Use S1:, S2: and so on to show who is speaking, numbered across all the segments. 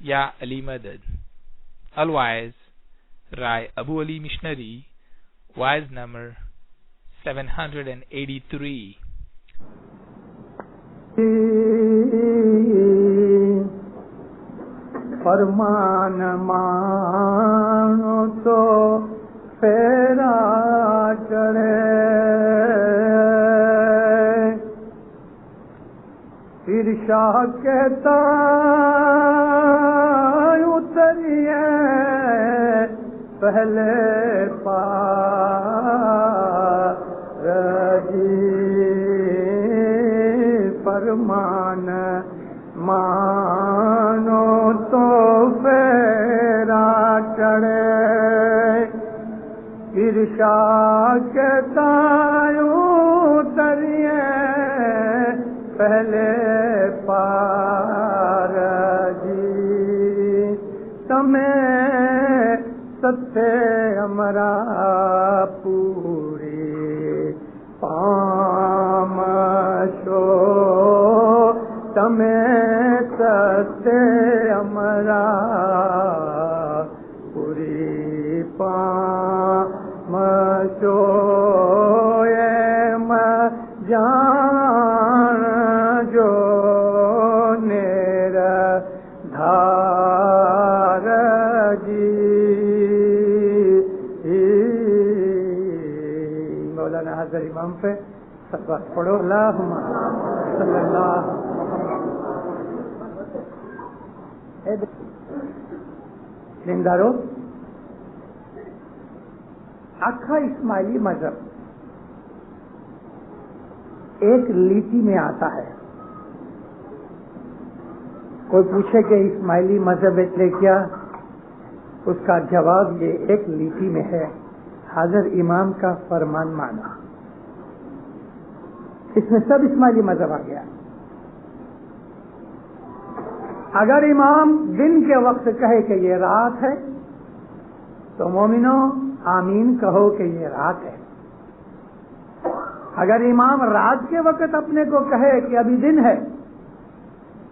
S1: Ya Ali Madad. Otherwise, Rai Abu Ali Missionary, wise number 783.
S2: فرمان مانو تو پھیرا چڑھے عرشا کہتا اتریے پہلے پارجی فرمان مانو تو پھیرا چڑھے عرشا کہتا اتریے پہلے پارجی تمہیں ستھے ہمارا پوری پامشو تمہیں ستھے ہمارا پوری پامشو جان جو نیر دھار جی مولانا حضرت امام پہ صلوات پڑھو اللہم صلی اللہ لیندارو آخا اسماعیلی مذہب ایک لیٹی میں آتا ہے. کوئی پوچھے کہ اسماعیلی مذہب اٹلے کیا، اس کا جواب یہ ایک لیٹی میں ہے، حضرت امام کا فرمان مانا. اس میں سب اسماعیلی مذہب آ گیا. اگر امام دن کے وقت کہے کہ یہ رات ہے تو مومنو آمین کہو کہ یہ رات ہے. اگر امام رات کے وقت اپنے کو کہے کہ ابھی دن ہے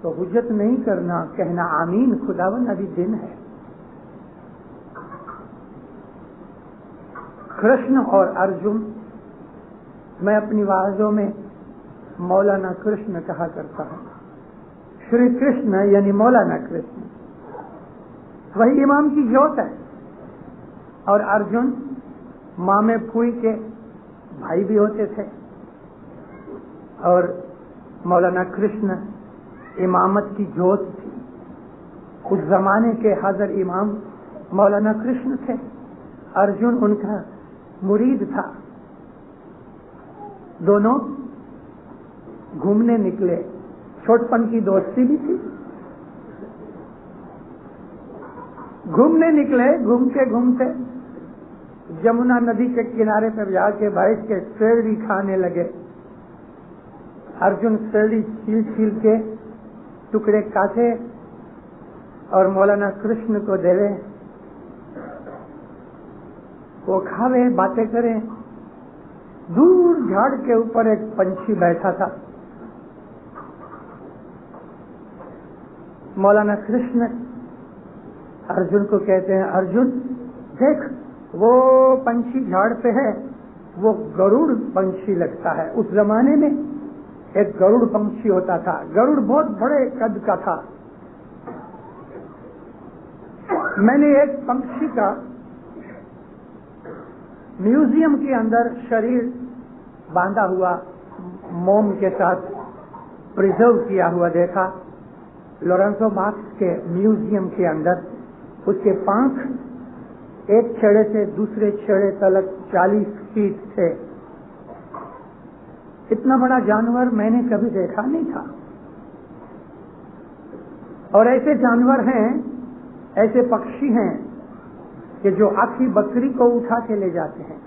S2: تو حجت نہیں کرنا، کہنا آمین خداوند ابھی دن ہے. کرشن اور ارجن، میں اپنی واعظوں میں مولانا کرشن کہا کرتا ہوں. شری کرشن یعنی مولانا کرشن وہی امام کی جوت ہے، اور ارجن مامے پھوئی کے بھائی بھی ہوتے تھے، اور مولانا کرشن امامت کی جوت تھی. اس زمانے کے حضرت امام مولانا کرشن تھے، ارجن ان کا مرید تھا. دونوں گھومنے نکلے، چھوٹپن کی دوستی بھی تھی. گھومنے نکلے، گھومتے گھومتے جمنا ندی کے کنارے پر جا کے بیٹھ کے سیڑھی کھانے لگے. ارجن سیڑھی چھیل چھیل کے ٹکڑے کاٹے اور مولانا کرشن کو دے رہے، وہ کھاوے باتیں کریں. دور جھاڑ کے اوپر ایک پنچھی بیٹھا تھا. مولانا کرشن ارجن کو کہتے ہیں ارجن دیکھ وہ پنچھی جھاڑ پہ ہے، وہ گروڑ پنچھی لگتا ہے. اس زمانے میں ایک گروڑ پنچھی ہوتا تھا. گروڑ بہت بڑے قد کا تھا. میں نے ایک پنچھی کا میوزیم کے اندر شریر باندھا ہوا موم کے ساتھ پرزرو کیا ہوا دیکھا. لورنسو مارکس کے میوزیم کے اندر اس کے پانکھ ایک چھڑے سے دوسرے چھڑے تلک 40 فیٹ تھے. اتنا بڑا جانور میں نے کبھی دیکھا نہیں تھا. اور ایسے جانور ہیں، ایسے پکشی ہیں کہ جو آخری بکری کو اٹھا کے لے جاتے ہیں.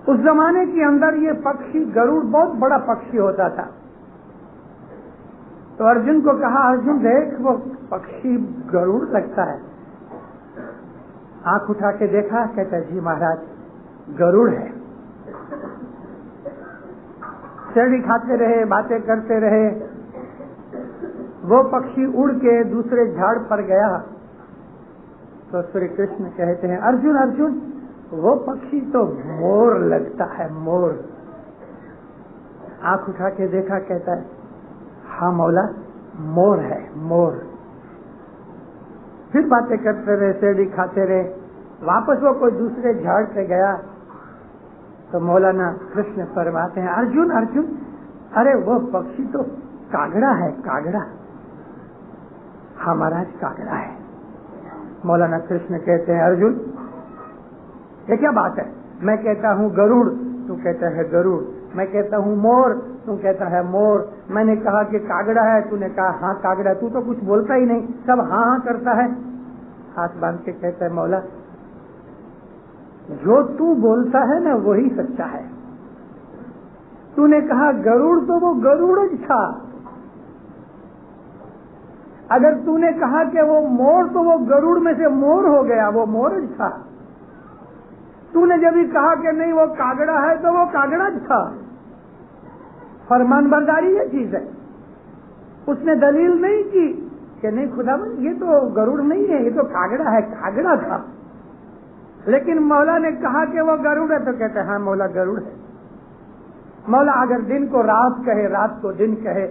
S2: اس زمانے کے اندر یہ پکشی گروڑ بہت بڑا پکشی ہوتا تھا. تو ارجن کو کہا ارجن دیکھ وہ پکشی گروڑ لگتا ہے. آنکھ اٹھا کے دیکھا، کہتا جی مہاراج گروڑ ہے. سیڑھی کھاتے رہے، باتیں کرتے رہے. وہ پکشی اڑ کے دوسرے جھاڑ پر گیا تو شری کرشن کہتے ہیں ارجن ارجن وہ پکشی تو مور لگتا ہے، مور۔ آنکھ اٹھا کے دیکھا، کہتا ہے ہاں مولا مور ہے، مور۔ پھر باتیں کرتے رہے، سیڑھی کھاتے رہے۔ واپس وہ کوئی دوسرے جھاڑ پہ گیا تو مولانا کرشن فرماتے ہیں ارجن ارجن ارے وہ پکشی تو کاگڑا ہے، کاگڑا۔ ہاں مہاراج کاگڑا ہے۔ مولانا کرشن کہتے ہیں ارجن یہ کیا بات ہے؟ میں کہتا ہوں گروڑ، تو کہتا ہے گروڑ۔ میں کہتا ہوں مور، تو کہتا ہے مور۔ میں نے کہا کہ کاگڑا ہے، تو نے کہا ہاں کاگڑا۔ تو کچھ بولتا ہی نہیں، سب ہاں ہاں کرتا ہے۔ ہاتھ باندھ کے کہتا ہے مولا جو تو بولتا ہے نا وہی سچا ہے۔ تو نے کہا گروڑ تو وہ گروڑج تھا، اگر تو نے کہا کہ وہ مور تو وہ گروڑ میں سے مور ہو گیا، وہ مورج تھا۔ تو نے جب ہی کہا کہ نہیں وہ کاگڑا ہے تو وہ کاگڑج تھا۔ فرمان برداری یہ چیز ہے۔ اس نے دلیل نہیں کی کہ نہیں خداوند یہ تو گروڑ نہیں ہے، یہ تو کاگڑا ہے، کاگڑا تھا۔ لیکن مولا نے کہا کہ وہ گروڑ ہے، تو کہتے ہیں ہاں مولا گروڑ ہے۔ مولا اگر دن کو رات کہے، رات کو دن کہے،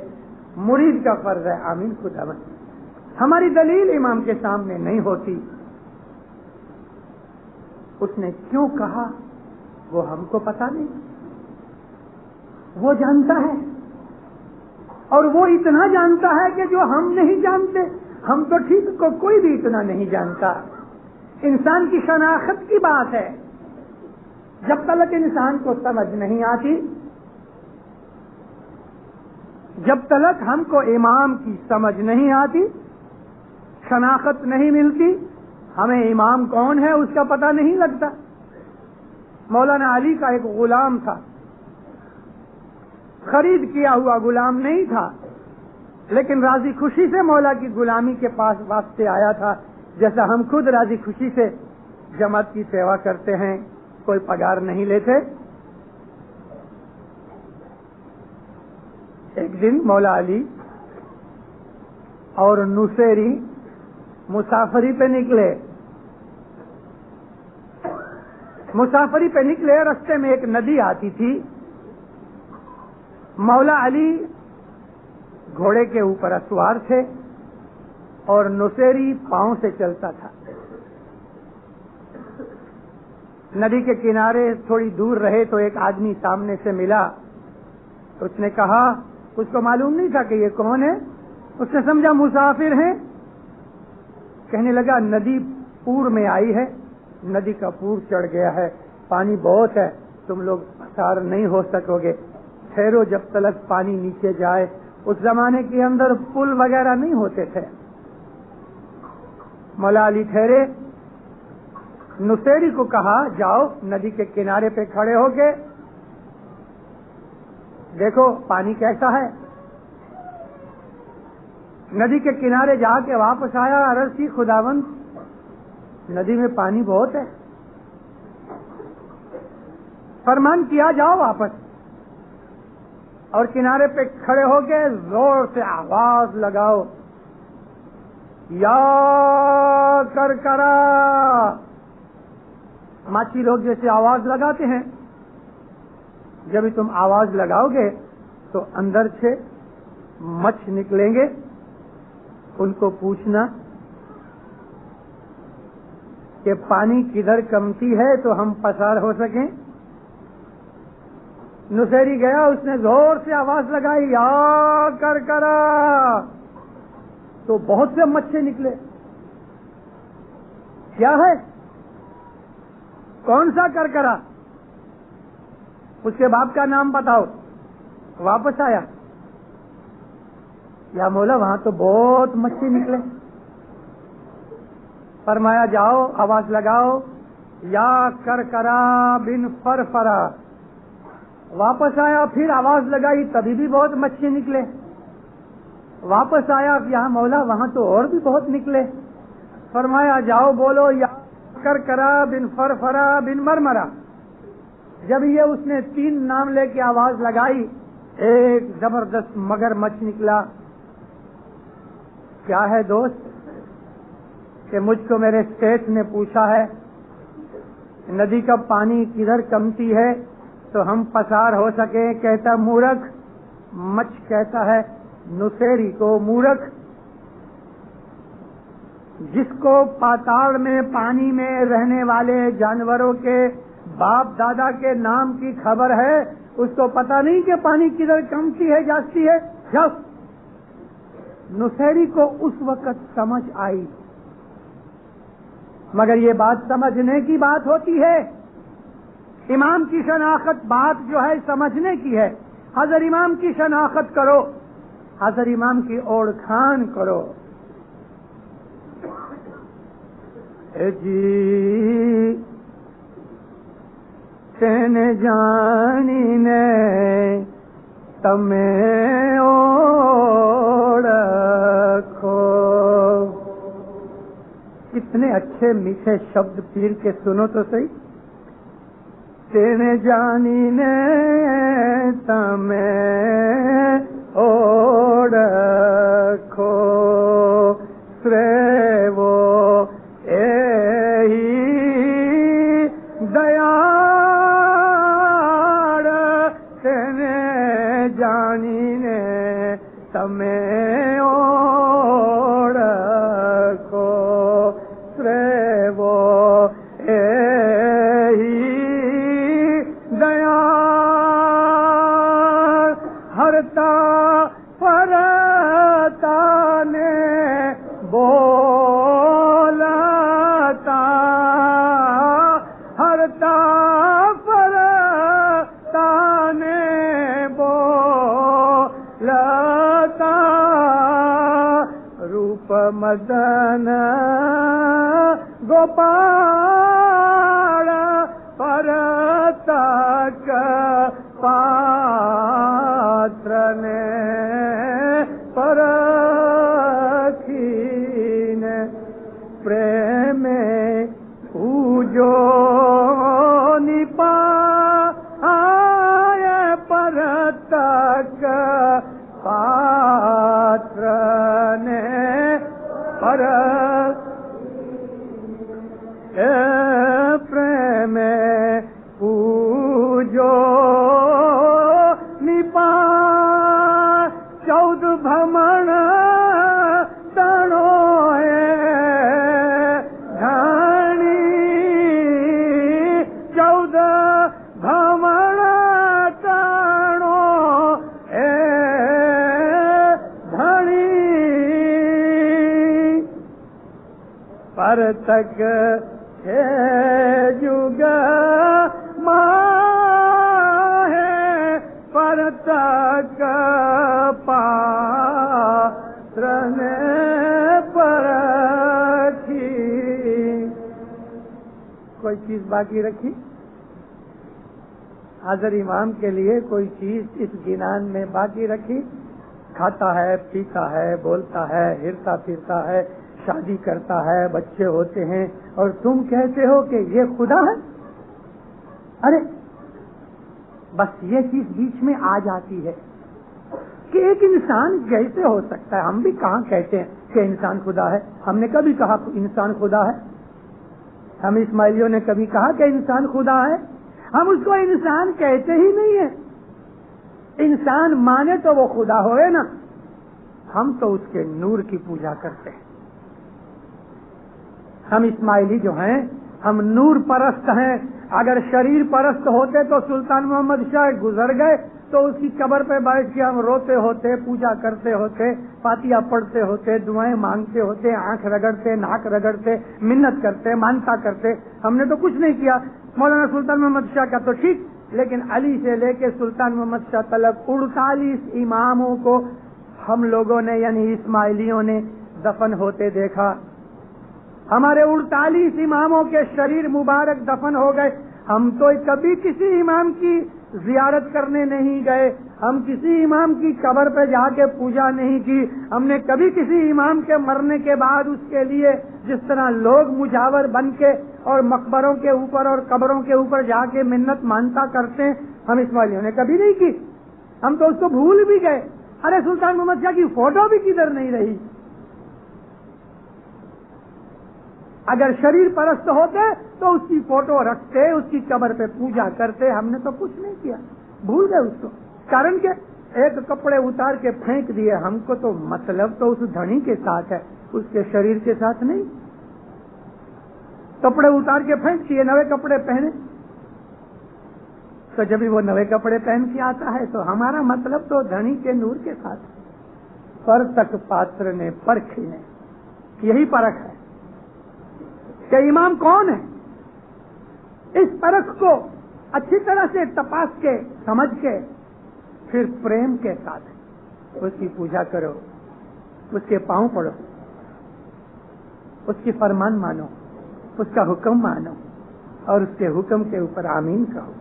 S2: مرید کا فرض ہے آمین خداوند۔ ہماری دلیل امام کے سامنے نہیں ہوتی، اس نے کیوں کہا وہ ہم کو پتا نہیں، وہ جانتا ہے، اور وہ اتنا جانتا ہے کہ جو ہم نہیں جانتے۔ ہم تو ٹھیک کو کوئی بھی اتنا نہیں جانتا۔ انسان کی شناخت کی بات ہے، جب تک انسان کو سمجھ نہیں آتی، جب تک ہم کو امام کی سمجھ نہیں آتی، شناخت نہیں ملتی، ہمیں امام کون ہے اس کا پتہ نہیں لگتا۔ مولانا علی کا ایک غلام تھا، خرید کیا ہوا غلام نہیں تھا، لیکن راضی خوشی سے مولا کی غلامی کے پاس واسطے آیا تھا، جیسا ہم خود راضی خوشی سے جماعت کی سیوا کرتے ہیں، کوئی پگار نہیں لیتے۔ ایک دن مولا علی اور نصیری مسافری پہ نکلے، مسافری پہ نکلے، رستے میں ایک ندی آتی تھی۔ مولا علی گھوڑے کے اوپر اسوار تھے اور نصیری پاؤں سے چلتا تھا۔ ندی کے کنارے تھوڑی دور رہے تو ایک آدمی سامنے سے ملا، تو اس نے کہا، اس کو معلوم نہیں تھا کہ یہ کون ہے، اس نے سمجھا مسافر ہیں، کہنے لگا ندی پور میں آئی ہے، ندی کا پور چڑھ گیا ہے، پانی بہت ہے، تم لوگ پار نہیں ہو سکو گے، ٹھہرو جب تک پانی نیچے جائے۔ اس زمانے کے اندر پل وغیرہ نہیں ہوتے تھے۔ مولا علی ٹھہرے، نصیری کو کہا جاؤ ندی کے کنارے پہ کھڑے ہو کے دیکھو پانی کیسا ہے۔ ندی کے کنارے جا کے واپس آیا، عرض کی خداوند ندی میں پانی بہت ہے۔ فرمان کیا جاؤ واپس، اور کنارے پہ کھڑے ہو کے زور سے آواز لگاؤ، یا کرکرا۔ ماچھی لوگ جیسے آواز لگاتے ہیں، جب تم آواز لگاؤ گے تو اندر سے مچھ نکلیں گے، ان کو پوچھنا کہ پانی کدھر کمتی ہے تو ہم پسار ہو سکیں۔ نصیری گیا، اس نے زور سے آواز لگائی، یا کرکرا، تو بہت سے مچھے نکلے۔ کیا ہے؟ کون سا کرکرا؟ اس کے باپ کا نام بتاؤ۔ واپس آیا، یا مولا وہاں تو بہت مچھلی نکلے۔ فرمایا جاؤ آواز لگاؤ، یا کرکرا بن فرفرا۔ واپس آیا، پھر آواز لگائی، تبھی بھی بہت مچھلی نکلے۔ واپس آیا، یہاں مولا وہاں تو اور بھی بہت نکلے۔ فرمایا جاؤ بولو، یا کرکرا بن فرفرا بن مرمرا۔ جب یہ اس نے 3 نام لے کے آواز لگائی، ایک زبردست مگر مچھ نکلا، کیا ہے دوست کہ مجھ کو میرے سیٹھ نے پوچھا ہے ندی کا پانی کدھر کمتی ہے تو ہم پسار ہو سکے. کہتا مورخ. مچھ کہتا ہے نسیری کو مورخ. جس کو پاتال میں پانی میں رہنے والے جانوروں کے باپ دادا کے نام کی خبر ہے اس کو پتہ نہیں کہ پانی کدھر کمتی ہے جاتی ہے. نسیری کو اس وقت سمجھ آئی. مگر یہ بات سمجھنے کی بات ہوتی ہے. امام کی شناخت بات جو ہے سمجھنے کی ہے. حضرت امام کی شناخت کرو, حضرت امام کی اوڑکھان کرو. جی تین جانی نے تمہیں اوڑکھو. کتنے اچھے میٹھے شبد پیر کے سنو تو صحیح. تین جانی نے تمہیں اوڑکھو سریو دیار. تین جانی نے تمہیں اوڑکھو سریو دیار. ہرتا پرتا نے بولتا, ہرتا پرتا نے بولتا. روپ مدن گوپال پرتک پاتر نے پرکھین پریم پوجو نپائے پرتک پاتر نے پریم پوجو نپائے. چود بھمن تنو دھنی, چود بھمن تنو دھنی. پرتک ہے جگ ماہے پرتک پاتر نے پرکھی. کوئی چیز باقی رکھی حضرت امام کے لیے؟ کوئی چیز اس گنان میں باقی رکھی؟ کھاتا ہے, پیتا ہے, بولتا ہے, ہرتا پھرتا ہے, شادی کرتا ہے, بچے ہوتے ہیں, اور تم کہتے ہو کہ یہ خدا ہے. ارے بس یہ چیز بیچ میں آ جاتی ہے کہ ایک انسان کیسے ہو سکتا ہے. ہم بھی کہاں کہتے ہیں کہ انسان خدا ہے؟ ہم نے کبھی کہا انسان خدا ہے؟ ہم اسماعیلیوں نے کبھی کہا کہ انسان خدا ہے؟ ہم اس کو انسان کہتے ہی نہیں ہیں. انسان مانے تو وہ خدا ہوئے نا. ہم تو اس کے نور کی پوجا کرتے ہیں. ہم اسماعیلی جو ہیں ہم نور پرست ہیں. اگر شریر پرست ہوتے تو سلطان محمد شاہ گزر گئے تو اس کی قبر پہ بیٹھ کے ہم روتے ہوتے, پوجا کرتے ہوتے, فاتحہ پڑھتے ہوتے, دعائیں مانگتے ہوتے, آنکھ رگڑتے, ناک رگڑتے, منت کرتے, مانتا کرتے. ہم نے تو کچھ نہیں کیا. مولانا سلطان محمد شاہ کا تو ٹھیک, لیکن علی سے لے کے سلطان محمد شاہ تلک 48 اماموں کو ہم لوگوں نے یعنی اسماعیلیوں نے دفن ہوتے دیکھا. ہمارے 48 اماموں کے شریر مبارک دفن ہو گئے. ہم تو کبھی کسی امام کی زیارت کرنے نہیں گئے, ہم کسی امام کی قبر پہ جا کے پوجا نہیں کی. ہم نے کبھی کسی امام کے مرنے کے بعد اس کے لیے جس طرح لوگ مجاور بن کے اور مقبروں کے اوپر اور قبروں کے اوپر جا کے منت مانتا کرتے ہیں, ہم اسماعیلیوں نے کبھی نہیں کی. ہم تو اس کو بھول بھی گئے. ارے سلطان محمد شاہ کی فوٹو بھی کدھر نہیں رہی. اگر شریر پرست ہوتے تو اس کی فوٹو رکھتے, اس کی قبر پہ پوجا کرتے. ہم نے تو کچھ نہیں کیا, بھول گئے اس کو. کارن کہ ایک کپڑے اتار کے پھینک دیے. ہم کو تو مطلب تو اس دھنی کے ساتھ ہے, اس کے شریر کے ساتھ نہیں. کپڑے اتار کے پھینک دیے, نئے کپڑے پہنے. تو جب وہ نئے کپڑے پہن کے آتا ہے تو ہمارا مطلب تو دھنی کے نور کے ساتھ. پر تک پاتر نے پرکھی نے, یہی پرکھ ہے کہ امام کون ہے. اس پرکھ کو اچھی طرح سے تپاس کے سمجھ کے پھر پریم کے ساتھ اس کی پوجا کرو, اس کے پاؤں پڑو, اس کی فرمان مانو, اس کا حکم مانو اور اس کے حکم کے اوپر آمین کہو.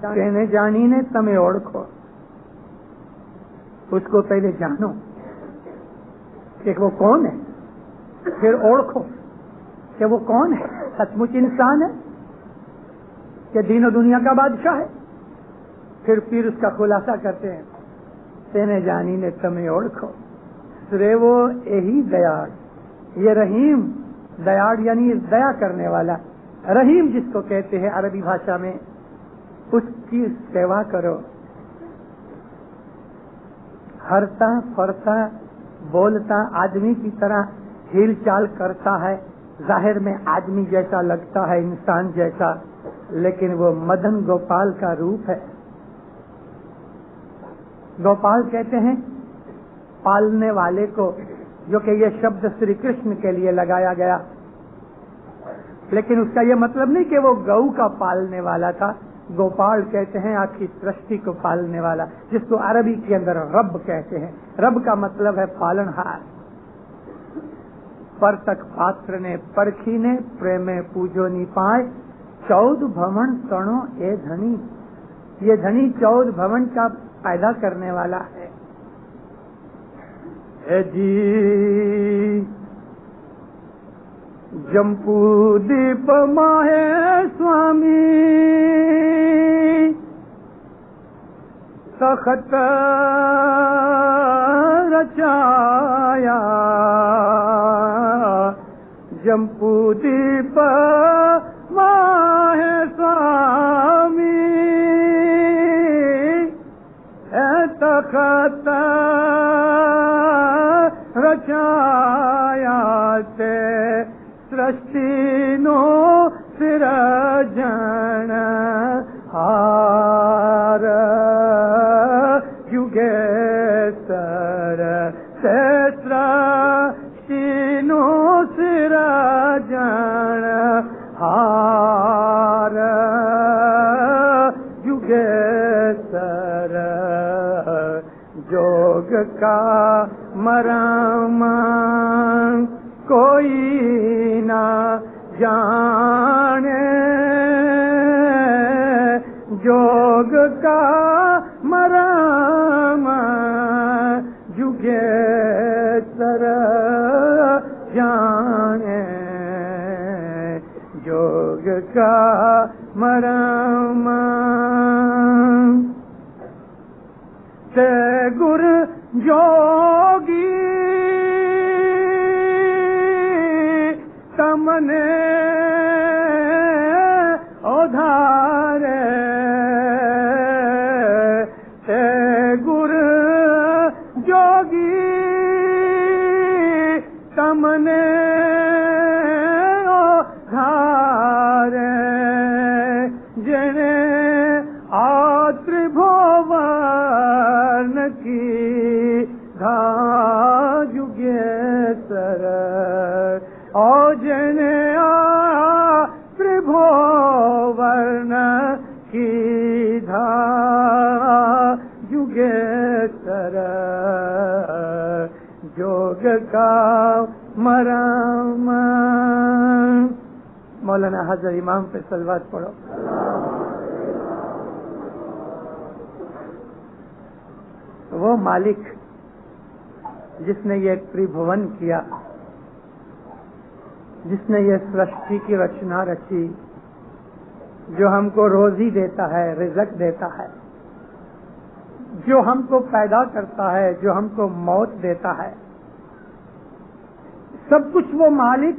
S2: کہنے جانی نے تمہیں اوڑکھو, اس کو پہلے جانو کہ وہ کون ہے, پھر اوڑکھو کہ وہ کون ہے, سچ مچ انسان ہے کہ دین و دنیا کا بادشاہ ہے. پھر اس کا خلاصہ کرتے ہیں, کہنے جانی نے تمہیں اوڑکھو. سرے وہ یہی دیاڑ, یہ رحیم دیاڑ یعنی دیا کرنے والا, رحیم جس کو کہتے ہیں عربی بھاشا میں, اس کی سیوا کرو. ہرتا پھرتا بولتا آدمی کی طرح ہل چال کرتا ہے, ظاہر میں آدمی جیسا لگتا ہے, انسان جیسا, لیکن وہ مدن گوپال کا روپ ہے. گوپال کہتے ہیں پالنے والے کو, جو کہ یہ شبد شری کرشن کے لیے لگایا گیا, لیکن اس کا یہ مطلب نہیں کہ وہ گو کا پالنے والا تھا. گوپال کہتے ہیں آخری سرشٹی کو پالنے والا, جس کو عربی کے اندر رب کہتے ہیں. رب کا مطلب ہے پالن ہار. پر تک پاتر نے پرکھی نے پریم پوجو نی پائے. 14 بھون سنو اے دھنی, یہ دھنی 14 بھون کا پیدا کرنے والا ہے. اے جی جمپو دیپ ماہے سوامی تخت رچایا. جمپو دیپ ماہے سوامی اے تخت رچایا تے سرشٹی نو سرجن ہار. یوگے سر سے سرشٹی نو سرجن ہار. یوگے سر جوگ کا مرم کوئی نہ جانے. جوگ کا مرم جگے سر جانے. جوگ کا مرم تے گر جوگی تمنے ادھارے. تے گر جوگی تمنے ادھارے. جنے کی دھا جگے سر او جنے تربھو ورن کی دھا جگے سر. جوگ کا مرم. مولانا حضرت امام پہ صلوات پڑھو. وہ مالک جس نے یہ تربھون کیا, جس نے یہ سرشٹی کی رچنا رچی, جو ہم کو روزی دیتا ہے, رزق دیتا ہے, جو ہم کو پیدا کرتا ہے, جو ہم کو موت دیتا ہے, سب کچھ وہ مالک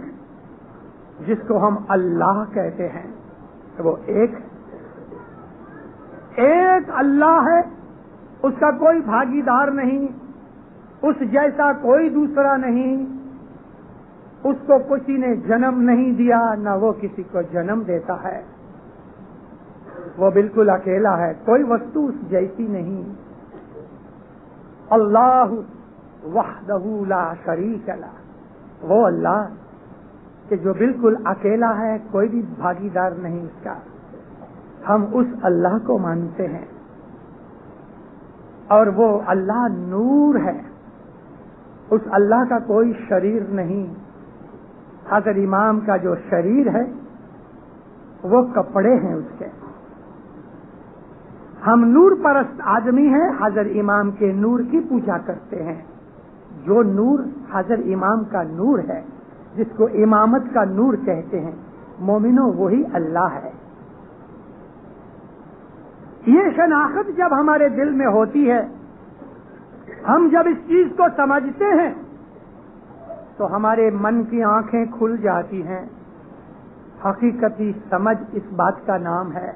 S2: جس کو ہم اللہ کہتے ہیں وہ ایک اللہ ہے، اس کا کوئی بھاگیدار نہیں، اس جیسا کوئی دوسرا نہیں، اس کو کسی نے جنم نہیں دیا، نہ وہ کسی کو جنم دیتا ہے، وہ بالکل اکیلا ہے، کوئی وستو اس جیسی نہیں۔ اللہ وحدہ لا شریک لہ، وہ اللہ کہ جو بالکل اکیلا ہے، کوئی بھی بھاگیدار نہیں اس کا، ہم اس اللہ کو مانتے ہیں۔ اور وہ اللہ نور ہے، اس اللہ کا کوئی شریر نہیں۔ حضرت امام کا جو شریر ہے وہ کپڑے ہیں اس کے، ہم نور پرست آدمی ہیں، حضرت امام کے نور کی پوجا کرتے ہیں۔ جو نور حضرت امام کا نور ہے، جس کو امامت کا نور کہتے ہیں، مومنوں وہی اللہ ہے۔ یہ شناخت جب ہمارے دل میں ہوتی ہے، ہم جب اس چیز کو سمجھتے ہیں تو ہمارے من کی آنکھیں کھل جاتی ہیں۔ حقیقتی سمجھ اس بات کا نام ہے،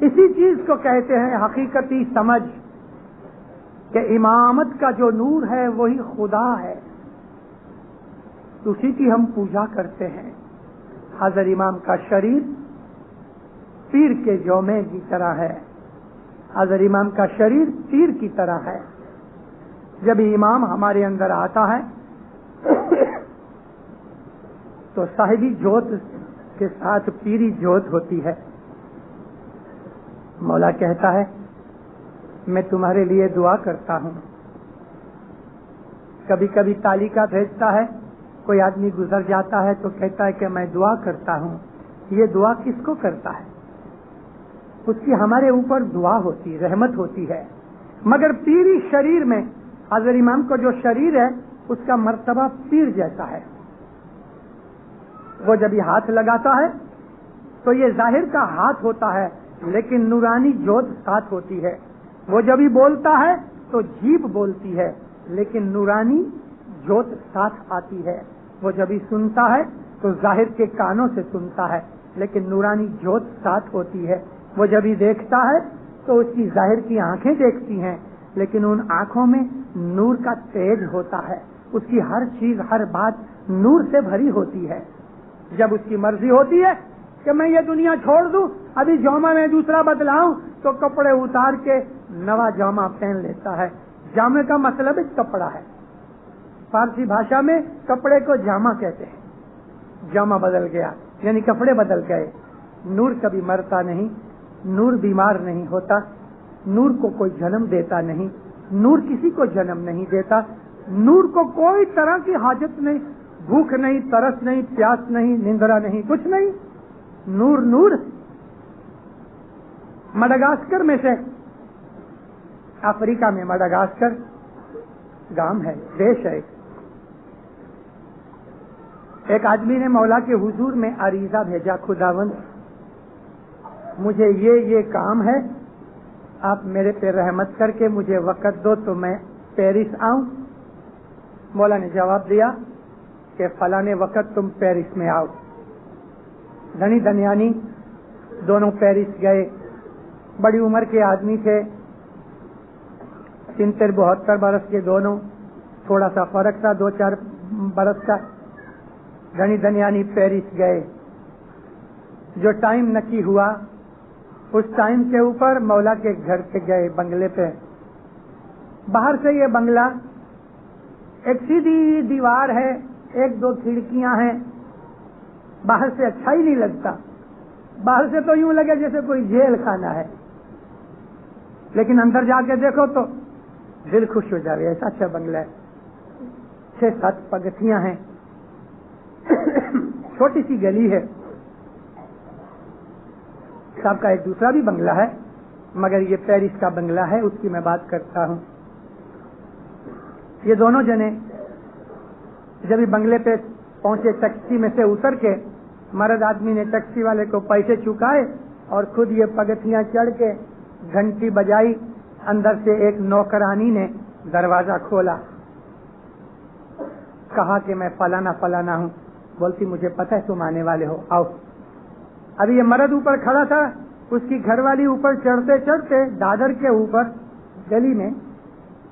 S2: اسی چیز کو کہتے ہیں حقیقتی سمجھ، کہ امامت کا جو نور ہے وہی خدا ہے، اسی کی ہم پوجا کرتے ہیں۔ حضرت امام کا شریر تیر کے جومے کی طرح ہے، حضرت امام کا شریر تیر کی طرح ہے۔ جب امام ہمارے اندر آتا ہے تو صاحبی جوت کے ساتھ پیری جوت ہوتی ہے۔ مولا کہتا ہے میں تمہارے لیے دعا کرتا ہوں۔ کبھی کبھی تالیکا بھیجتا ہے، کوئی آدمی گزر جاتا ہے تو کہتا ہے کہ میں دعا کرتا ہوں۔ یہ دعا کس کو کرتا ہے؟ اس کی ہمارے اوپر دعا ہوتی، رحمت ہوتی ہے۔ مگر پیری شریر میں حضرت امام کو جو شریر ہے اس کا مرتبہ پیر جیسا ہے۔ وہ جب یہ ہاتھ لگاتا ہے تو یہ ظاہر کا ہاتھ ہوتا ہے، لیکن نورانی جوت ساتھ ہوتی ہے۔ وہ جب ہی بولتا ہے تو جیبھ بولتی ہے، لیکن نورانی جوت ساتھ آتی ہے۔ وہ جب ہی سنتا ہے تو ظاہر کے کانوں سے سنتا ہے، لیکن نورانی جوت ساتھ ہوتی ہے۔ وہ جب ہی دیکھتا ہے تو اس کی ظاہر کی آنکھیں دیکھتی ہیں، لیکن ان آنکھوں میں نور کا تیج ہوتا ہے۔ اس کی ہر چیز، ہر بات نور سے بھری ہوتی ہے۔ جب اس کی مرضی ہوتی ہے کہ میں یہ دنیا چھوڑ دوں، ابھی جامہ میں دوسرا بدلاؤں، تو کپڑے اتار کے نوا جامہ پہن لیتا ہے۔ جامے کا مطلب ایک کپڑا ہے، فارسی بھاشا میں کپڑے کو جامہ کہتے ہیں۔ جامہ بدل گیا یعنی کپڑے بدل گئے۔ نور کبھی مرتا نہیں، نور بیمار نہیں ہوتا، نور کو کوئی جنم دیتا نہیں، نور کسی کو جنم نہیں دیتا، نور کو کوئی طرح کی حاجت نہیں، بھوک نہیں، ترس نہیں، پیاس نہیں، نیندرا نہیں، کچھ نہیں۔ نور نور۔ مڈغاسکر میں سے، افریقہ میں مڈغاسکر گام ہے، دیش ہے۔ ایک آدمی نے مولا کے حضور میں عریضہ بھیجا، خداوند مجھے یہ کام ہے، آپ میرے پہ رحمت کر کے مجھے وقت دو تو میں پیرس آؤں۔ مولا نے جواب دیا کہ فلاں وقت تم پیرس میں آؤ۔ دھنی دھنیانی دونوں پیرس گئے، بڑی عمر کے آدمی تھے، 73-72 برس کے دونوں، تھوڑا سا فرق تھا 2-4 برس کا۔ دھنی دھنیانی پیرس گئے، جو ٹائم نکی ہوا اس ٹائم کے اوپر مولا کے گھر پہ گئے، بنگلے پہ۔ باہر سے یہ بنگلہ ایک سیدھی دیوار ہے، 1-2 کھڑکیاں ہیں، باہر سے اچھا ہی نہیں لگتا، باہر سے تو یوں لگے جیسے کوئی جیل خانہ ہے، لیکن اندر جا کے دیکھو تو دل خوش ہو جائے، ایسا اچھا بنگلہ ہے۔ 6-7 پگتھیاں ہیں، چھوٹی سی گلی ہے۔ صاحب کا ایک دوسرا بھی بنگلہ ہے، مگر یہ پیرس کا بنگلہ ہے، اس کی میں بات کرتا ہوں۔ یہ دونوں جنے جب بنگلے پہ پہنچے، ٹیکسی میں سے اتر کے مرد آدمی نے ٹیکسی والے کو پیسے چکائے اور خود یہ پگتھیاں چڑھ کے گھنٹی بجائی۔ اندر سے ایک نوکرانی نے دروازہ کھولا، کہا کہ میں فلانا فلانا ہوں۔ بولتی مجھے پتہ ہے تم آنے والے ہو، آؤ۔ ابھی یہ مرد اوپر کھڑا تھا، اس کی گھر والی اوپر چڑھتے چڑھتے دادر کے اوپر گلی میں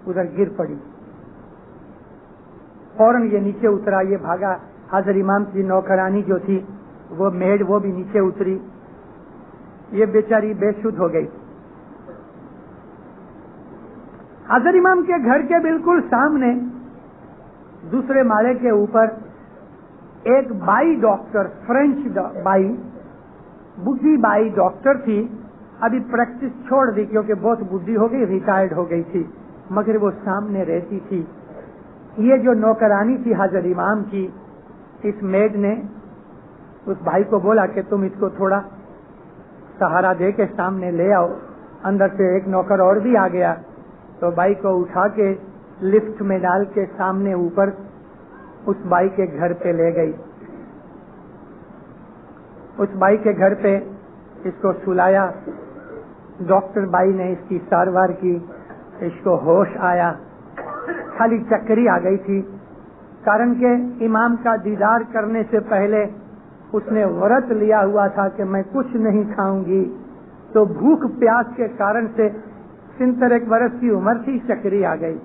S2: ادھر گر پڑی۔ فوراً یہ نیچے اترا، یہ بھاگا۔ حضرت امام کی نوکرانی جو تھی وہ میڈ، وہ بھی نیچے اتری، یہ بیچاری بے سدھ ہو گئی۔ حضرت امام کے گھر کے بالکل سامنے دوسرے مالے کے اوپر ایک بائی ڈاکٹر، فرینچ بائی، بڈھی بائی ڈاکٹر تھی، ابھی پریکٹس چھوڑ دی کیونکہ بہت بڈھی ہو گئی، ریٹائرڈ ہو گئی تھی، مگر وہ سامنے رہتی تھی۔ یہ جو نوکرانی تھی حضرت امام کی، اس میڈ نے اس بھائی کو بولا کہ تم اس کو تھوڑا سہارا دے کے سامنے لے آؤ۔ اندر سے ایک نوکر اور بھی آ گیا، تو بھائی کو اٹھا کے لفٹ میں ڈال کے سامنے اوپر اس بائی کے گھر پہ لے گئی۔ اس بائی کے گھر پہ اس کو سلایا، ڈاکٹر بائی نے اس کی ساروار کی، اس کو ہوش آیا، خالی چکری آ گئی تھی، کارن کہ امام کا دیدار کرنے سے پہلے اس نے ورت لیا ہوا تھا کہ میں کچھ نہیں کھاؤں گی، تو بھوک پیاس کے کارن سے 63 برس کی عمر تھی، چکری آ گئی۔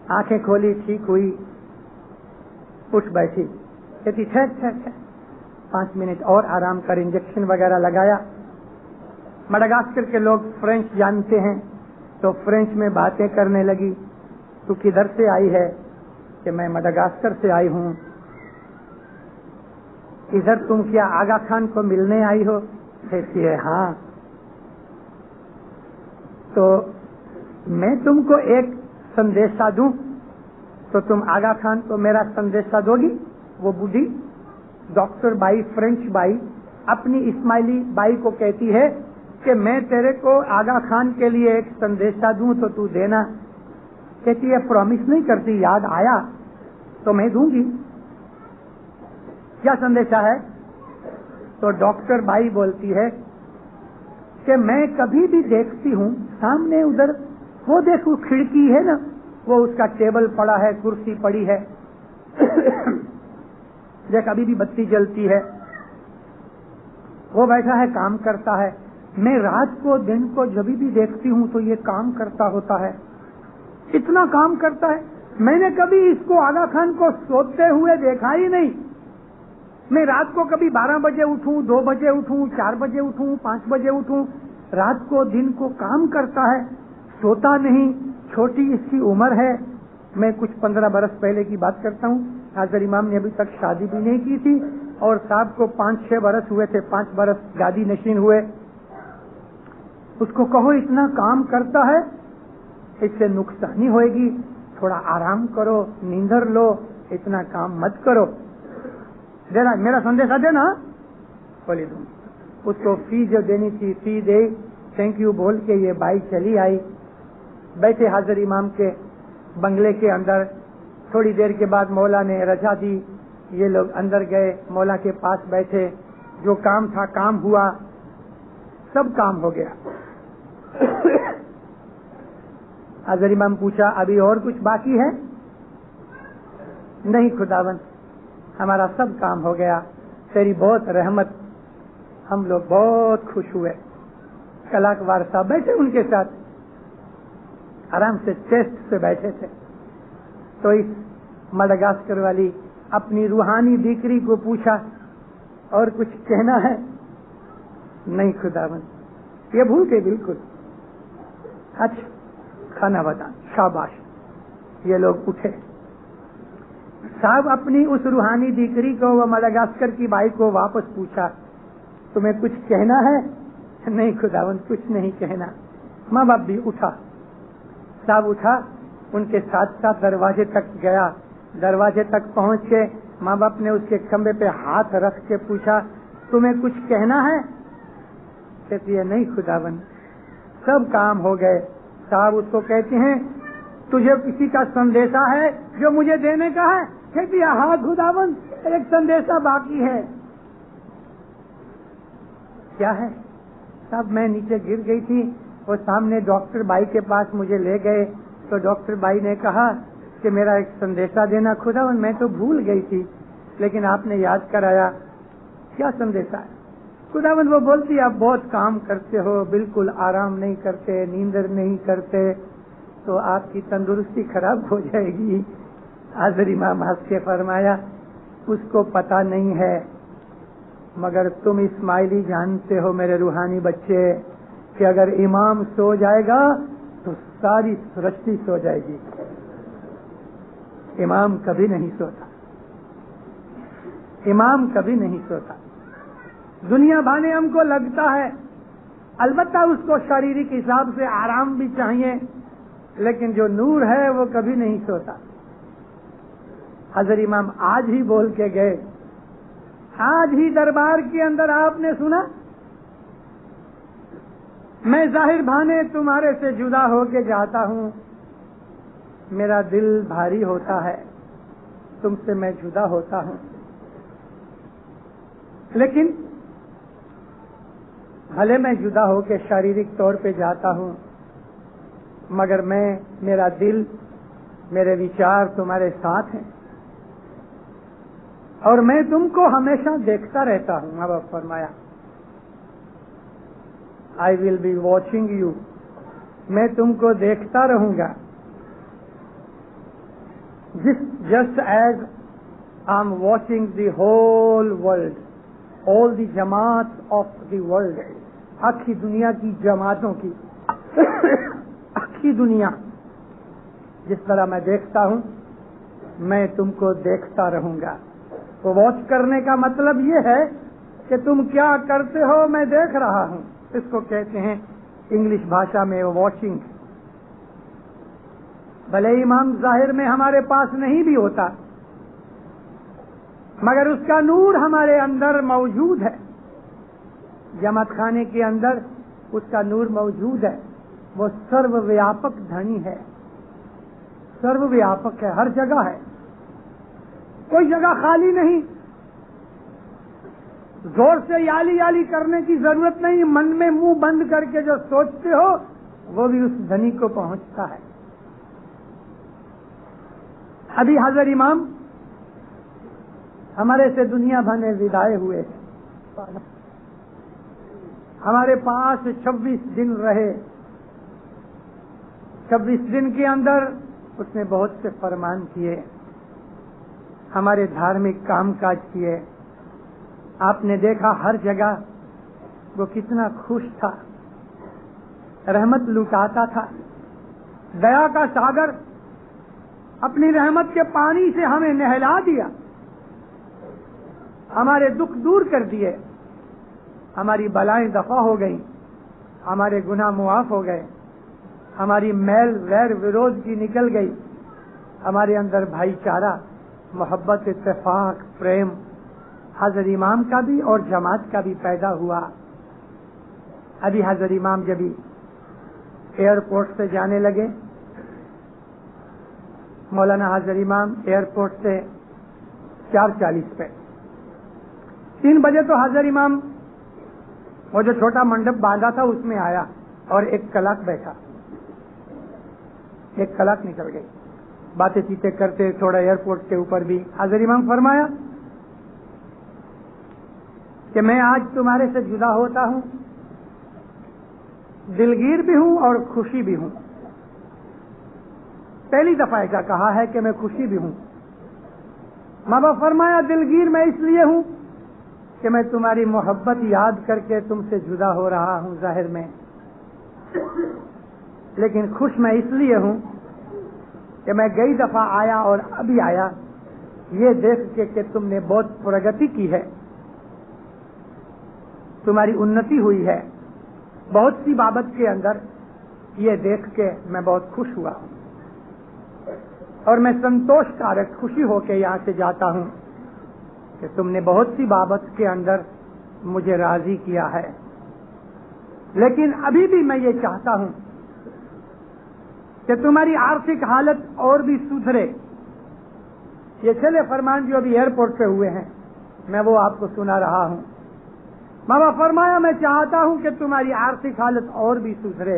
S2: آنکھیں کھولی، ٹھیک ہوئی، اٹھ بیٹھی، کہتی ٹھہر 5 منٹ اور آرام کر، انجیکشن وغیرہ لگایا۔ مڈغاسکر کے لوگ فرینچ جانتے ہیں تو فرینچ میں باتیں کرنے لگی۔ تو کدھر سے آئی ہے؟ کہ میں مڈغاسکر سے آئی ہوں۔ ادھر تم کیا آغا خان کو ملنے آئی ہو؟ کہتی ہے ہاں۔ تو میں تم کو ایک سندیشہ دوں تو تم آغا خان کو میرا سندیشہ دو گی؟ وہ بوڑھی ڈاکٹر بائی، فرینچ بائی، اپنی اسماعیلی بائی کو کہتی ہے کہ میں تیرے کو آغا خان کے لیے ایک سندیشہ دوں تو تو دینا۔ کہتی ہے پرومس نہیں کرتی، یاد آیا تو میں دوں گی۔ کیا سندیشہ ہے؟ تو ڈاکٹر بائی بولتی ہے کہ میں کبھی بھی دیکھتی ہوں سامنے ادھر، وہ دیکھو کھڑکی ہے نا، وہ اس کا ٹیبل پڑا ہے، کرسی پڑی ہے، دیکھ ابھی بھی بتی جلتی ہے، وہ بیٹھا ہے کام کرتا ہے۔ میں رات کو دن کو جب بھی دیکھتی ہوں تو یہ کام کرتا ہوتا ہے، اتنا کام کرتا ہے، میں نے کبھی اس کو آغا خان کو سوتے ہوئے دیکھا ہی نہیں۔ میں رات کو کبھی 12 بجے اٹھوں، 2 بجے اٹھوں، 4 بجے اٹھوں، 5 بجے اٹھوں، رات کو دن کو کام کرتا ہے، سوتا نہیں، چھوٹی اس کی عمر ہے۔ میں کچھ 15 برس پہلے کی بات کرتا ہوں، حضرت امام نے ابھی تک شادی بھی نہیں کی تھی اور صاحب کو 5-6 برس ہوئے تھے، 5 برس گادی نشین ہوئے۔ اس کو کہو اتنا کام کرتا ہے، اس سے نقصانی ہوئے گی، تھوڑا آرام کرو، نیندر لو، اتنا کام مت کرو، ذرا میرا سندیشہ دینا۔ بولی دوں۔ اس کو فی جو دینی تھی فی دے، تھینک یو بول کے یہ بائی چلی آئی۔ بیٹھے حضرت امام کے بنگلے کے اندر، تھوڑی دیر کے بعد مولا نے رجا دی، یہ لوگ اندر گئے، مولا کے پاس بیٹھے، جو کام تھا کام ہوا، سب کام ہو گیا۔ حضرت امام پوچھا ابھی اور کچھ باقی ہے؟ نہیں خداوند، ہمارا سب کام ہو گیا، تیری بہت رحمت، ہم لوگ بہت خوش ہوئے۔ کلاکوار صاحب بیٹھے ان کے ساتھ، آرام سے ٹیسٹ سے بیٹھے تھے۔ تو اس مڈغاسکر والی اپنی روحانی بیکری کو پوچھا اور کچھ کہنا ہے؟ نہیں خداوند، یہ بھول کے بالکل۔ اچھا کھانا بتا، شاباش۔ یہ لوگ اٹھے، صاحب اپنی اس روحانی دیکری کو، وہ مڈغاسکر کی بائی کو واپس پوچھا تمہیں کچھ کہنا ہے؟ نہیں خداوند کچھ نہیں کہنا۔ ماں باپ بھی اٹھا، صاحب اٹھا، ان کے ساتھ ساتھ دروازے تک گیا، دروازے تک پہنچ کے ماں باپ نے اس کے کمبے پہ ہاتھ رکھ کے پوچھا تمہیں کچھ کہنا ہے؟ کہتی ہے نہیں خداوند، سب کام ہو گئے۔ صاحب اس کو کہتے ہیں تجھے کسی کا سندیشہ ہے جو مجھے دینے کا ہے؟ کہتی ہے ہاں خداوند، ایک سندیشہ باقی ہے۔ کیا ہے؟ صاحب میں نیچے گر گئی تھی، وہ سامنے ڈاکٹر بائی کے پاس مجھے لے گئے، تو ڈاکٹر بائی نے کہا کہ میرا ایک سندیشہ دینا خدا، میں تو بھول گئی تھی لیکن آپ نے یاد کرایا. کیا سندیشہ ہے؟ خداوند وہ بولتی آپ بہت کام کرتے ہو، بالکل آرام نہیں کرتے، نیندر نہیں کرتے، تو آپ کی تندرستی خراب ہو جائے گی. حضرت امام ہنس کے فرمایا اس کو پتا نہیں ہے، مگر تم اسماعیلی جانتے ہو میرے روحانی بچے کہ اگر امام سو جائے گا تو ساری سرشتی سو جائے گی. امام کبھی نہیں سوتا، امام کبھی نہیں سوتا. دنیا بھانے ہم کو لگتا ہے، البتہ اس کو شاریرک حساب سے آرام بھی چاہیے، لیکن جو نور ہے وہ کبھی نہیں سوتا. حضرت امام آج ہی بول کے گئے، آج ہی دربار کے اندر آپ نے سنا، میں ظاہر بھانے تمہارے سے جدا ہو کے جاتا ہوں، میرا دل بھاری ہوتا ہے، تم سے میں جدا ہوتا ہوں، لیکن بھلے میں جدا ہو کے شاریرک طور پہ جاتا ہوں، مگر میرا دل، میرے وچار تمہارے ساتھ ہیں اور میں تم کو ہمیشہ دیکھتا رہتا ہوں. اب فرمایا I will be watching you، میں تم کو دیکھتا رہوں گا. just as I'm watching the whole world، all the جماعت of the world، آخری دنیا کی جماعتوں کی آخری دنیا جس طرح میں دیکھتا ہوں، میں تم کو دیکھتا رہوں گا. تو واچ کرنے کا مطلب یہ ہے کہ تم کیا کرتے ہو میں دیکھ رہا ہوں. اس کو کہتے ہیں انگلش بھاشا میں واچنگ. بھلے امام ظاہر میں ہمارے پاس نہیں بھی ہوتا، مگر اس کا نور ہمارے اندر موجود ہے. جماعت خانے کے اندر اس کا نور موجود ہے. وہ سرو ویاپک دھنی ہے، سرو ویاپک ہے، ہر جگہ ہے، کوئی جگہ خالی نہیں. زور سے یالی یالی کرنے کی ضرورت نہیں، من میں منہ بند کر کے جو سوچتے ہو وہ بھی اس دھنی کو پہنچتا ہے. ابھی حضرت امام ہمارے سے دنیا بھر میں ودائے ہوئے ہیں، ہمارے پاس 26 دن رہے. 26 دن کے اندر اس نے بہت سے فرمان کیے، ہمارے دھارمک کام کاج کیے. آپ نے دیکھا ہر جگہ وہ کتنا خوش تھا، رحمت لٹاتا تھا. دیا کا ساگر اپنی رحمت کے پانی سے ہمیں نہلا دیا، ہمارے دکھ دور کر دیے، ہماری بلائیں دفع ہو گئیں، ہمارے گناہ معاف ہو گئے، ہماری میل غیر ورود کی نکل گئی، ہمارے اندر بھائی چارہ، محبت، اتفاق، پریم حضرت امام کا بھی اور جماعت کا بھی پیدا ہوا. ابھی حضرت امام جب ایئرپورٹ سے جانے لگے، مولانا حضرت امام ایئرپورٹ سے 4:40 پہ 3 بجے تو حضرت امام وہ جو چھوٹا منڈپ باندھا تھا اس میں آیا اور 1 کلاک بیٹھا. 1 کلاک نکل گئی، باتیں چیتیں کرتے تھوڑا ایئرپورٹ کے اوپر بھی. حضرت امام فرمایا کہ میں آج تمہارے سے جدا ہوتا ہوں، دلگیر بھی ہوں اور خوشی بھی ہوں. پہلی دفعہ ایسا کہا ہے کہ میں خوشی بھی ہوں. ماں باپ فرمایا دلگیر میں اس لیے ہوں کہ میں تمہاری محبت یاد کر کے تم سے جدا ہو رہا ہوں ظاہر میں، لیکن خوش میں اس لیے ہوں کہ میں گئی دفعہ آیا اور ابھی آیا یہ دیکھ کے کہ تم نے بہت پرگتی کی ہے، تمہاری انتی ہوئی ہے بہت سی بابت کے اندر. یہ دیکھ کے میں بہت خوش ہوا اور میں سنتوش کارک خوشی ہو کے یہاں سے جاتا ہوں کہ تم نے بہت سی بابت کے اندر مجھے راضی کیا ہے. لیکن ابھی بھی میں یہ چاہتا ہوں کہ تمہاری آرتھک حالت اور بھی سدھرے. یہ چلے فرمان جو ابھی ایئرپورٹ پہ ہوئے ہیں میں وہ آپ کو سنا رہا ہوں. بابا فرمایا میں چاہتا ہوں کہ تمہاری آرتھک حالت اور بھی سدھرے،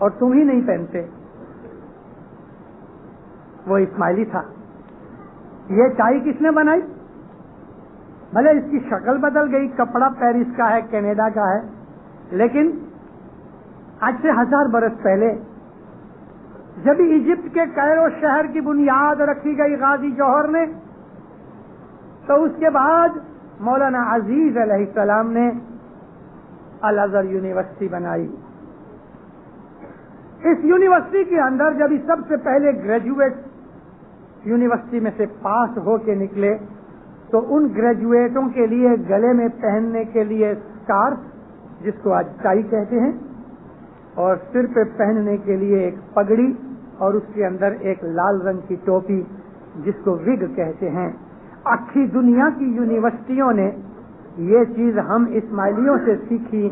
S2: اور تم ہی نہیں پہنتے. وہ اسماعیلی تھا. یہ ٹائی کس نے بنائی؟ بھلے اس کی شکل بدل گئی، کپڑا پیرس کا ہے، کینیڈا کا ہے، لیکن آج سے 1000 برس پہلے جب ایجپٹ کے کائرو شہر کی بنیاد رکھی گئی غازی جوہر نے، تو اس کے بعد مولانا عزیز علیہ السلام نے الازہر یونیورسٹی بنائی. اس یونیورسٹی کے اندر جب سب سے پہلے گریجویٹ یونیورسٹی میں سے پاس ہو کے نکلے، تو ان گریجویٹوں کے لیے گلے میں پہننے کے لیے اسکارف، جس کو آج ٹائی کہتے ہیں، اور سر پہ پہننے کے لیے ایک پگڑی، اور اس کے اندر ایک لال رنگ کی ٹوپی جس کو وگ کہتے ہیں. اکھی دنیا کی یونیورسٹیوں نے یہ چیز ہم اسماعیلیوں سے سیکھی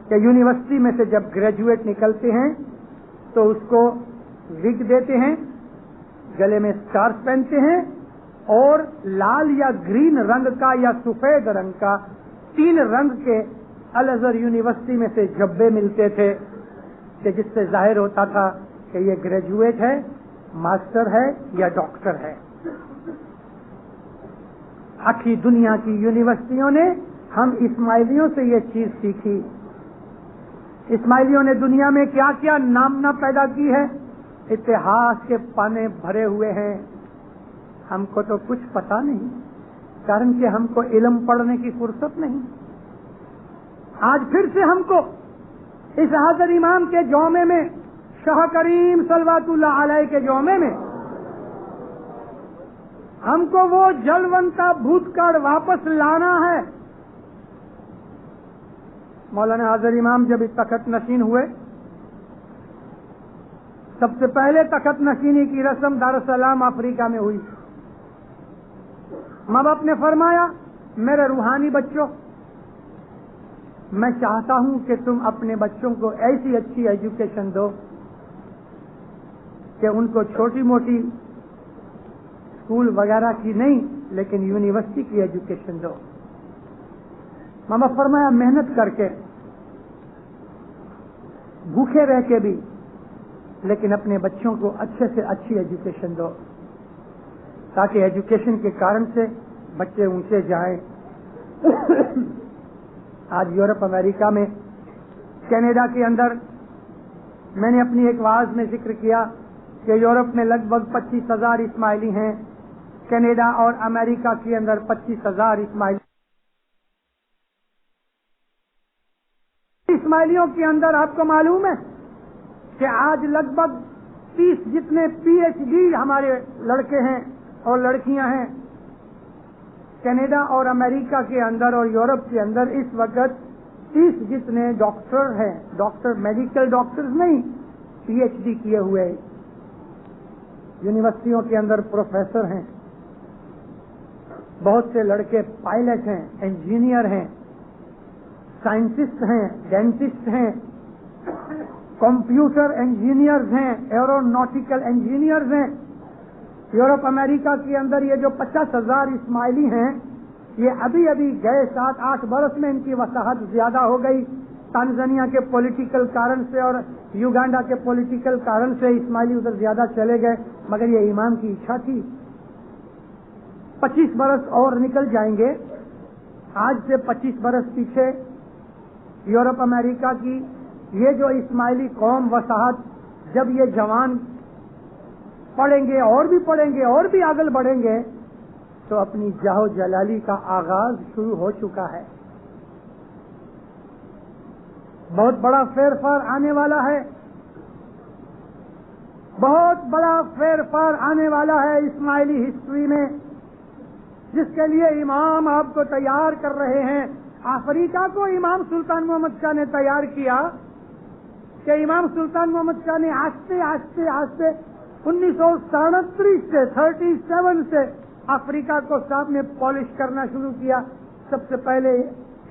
S2: کہ یونیورسٹی میں سے جب گریجویٹ نکلتے ہیں تو اس کو وگ دیتے ہیں، گلے میں اسکارف پہنتے ہیں، اور لال یا گرین رنگ کا یا سفید رنگ کا 3 رنگ کے الازہر یونیورسٹی میں سے جبے ملتے تھے کہ جس سے ظاہر ہوتا تھا کہ یہ گریجویٹ ہے، ماسٹر ہے یا ڈاکٹر ہے. آخری دنیا کی یونیورسٹیوں نے ہم اسماعیلیوں سے یہ چیز سیکھی. اسماعیلیوں نے دنیا میں کیا کیا نامنا پیدا کی ہے، اتہاس کے پانے بھرے ہوئے ہیں. ہم کو تو کچھ پتا نہیں، کارن کہ ہم کو علم پڑھنے کی فرصت نہیں. آج پھر سے ہم کو اس حضرت امام کے جومے میں، شاہ کریم صلوات اللہ علیہ کے جومے میں، ہم کو وہ جلونتا بھوتکڑ واپس لانا ہے. مولانا حضرت امام جب اس تخت نشین ہوئے، سب سے پہلے تخت نشینی کی رسم دار السلام افریقہ میں ہوئی. ماں باپ نے فرمایا، میرے روحانی بچوں، میں چاہتا ہوں کہ تم اپنے بچوں کو ایسی اچھی ایجوکیشن دو کہ ان کو چھوٹی موٹی اسکول وغیرہ کی نہیں، لیکن یونیورسٹی کی ایجوکیشن دو. ماں باپ فرمایا، محنت کر کے، بھوکے رہ کے بھی، لیکن اپنے بچوں کو اچھے سے اچھی ایجوکیشن دو، تاکہ ایجوکیشن کے کارن سے بچے اونچے جائیں. آج یورپ، امریکہ میں، کینیڈا کے اندر، میں نے اپنی ایک وعظ میں ذکر کیا کہ یورپ میں لگ بھگ 25,000 اسماعیلی ہیں، کینیڈا اور امریکہ کے اندر 25,000 اسماعیلی. اسماعیلیوں کے اندر آپ کو معلوم ہے کہ آج لگ بھگ 30 جتنے PhD ہمارے لڑکے ہیں اور لڑکیاں ہیں. کینیڈا اور امریکہ کے اندر اور یورپ کے اندر اس وقت 30 جتنے ڈاکٹر ہیں، ڈاکٹر میڈیکل ڈاکٹرز نہیں، PhD کیے ہوئے یونیورسٹیوں کے اندر پروفیسر ہیں. بہت سے لڑکے پائلٹ ہیں، انجینئر ہیں، سائنٹسٹ ہیں، ڈینٹسٹ ہیں، کمپیوٹر انجینئرز ہیں، ایروناٹیکل انجینئرز ہیں. یورپ، امریکہ کے اندر یہ جو 50,000 اسماعیلی ہیں، یہ ابھی ابھی گئے 7-8 برس میں ان کی وساحت زیادہ ہو گئی. تانزانیہ کے پولیٹیکل کارن سے اور یوگانڈا کے پولیٹیکل کارن سے اسماعیلی ادھر زیادہ چلے گئے، مگر یہ امام کی اچھا تھی. 25 برس اور نکل جائیں گے. آج سے 25 برس پیچھے یورپ، امریکہ کی یہ جو اسماعیلی قوم وساحت، جب یہ جوان پڑھیں گے اور بھی پڑھیں گے اور بھی آگے بڑھیں گے، تو اپنی جاہو جلالی کا آغاز شروع ہو چکا ہے. بہت بڑا فیر فار آنے والا ہے، بہت بڑا فیر فار آنے والا ہے اسماعیلی ہسٹری میں، جس کے لیے امام آپ کو تیار کر رہے ہیں. افریقہ کو امام سلطان محمد شاہ نے تیار کیا کہ امام سلطان محمد شاہ نے آہستہ آہستہ آہستہ 1937 سے افریقہ کو صاحب نے پالش کرنا شروع کیا. سب سے پہلے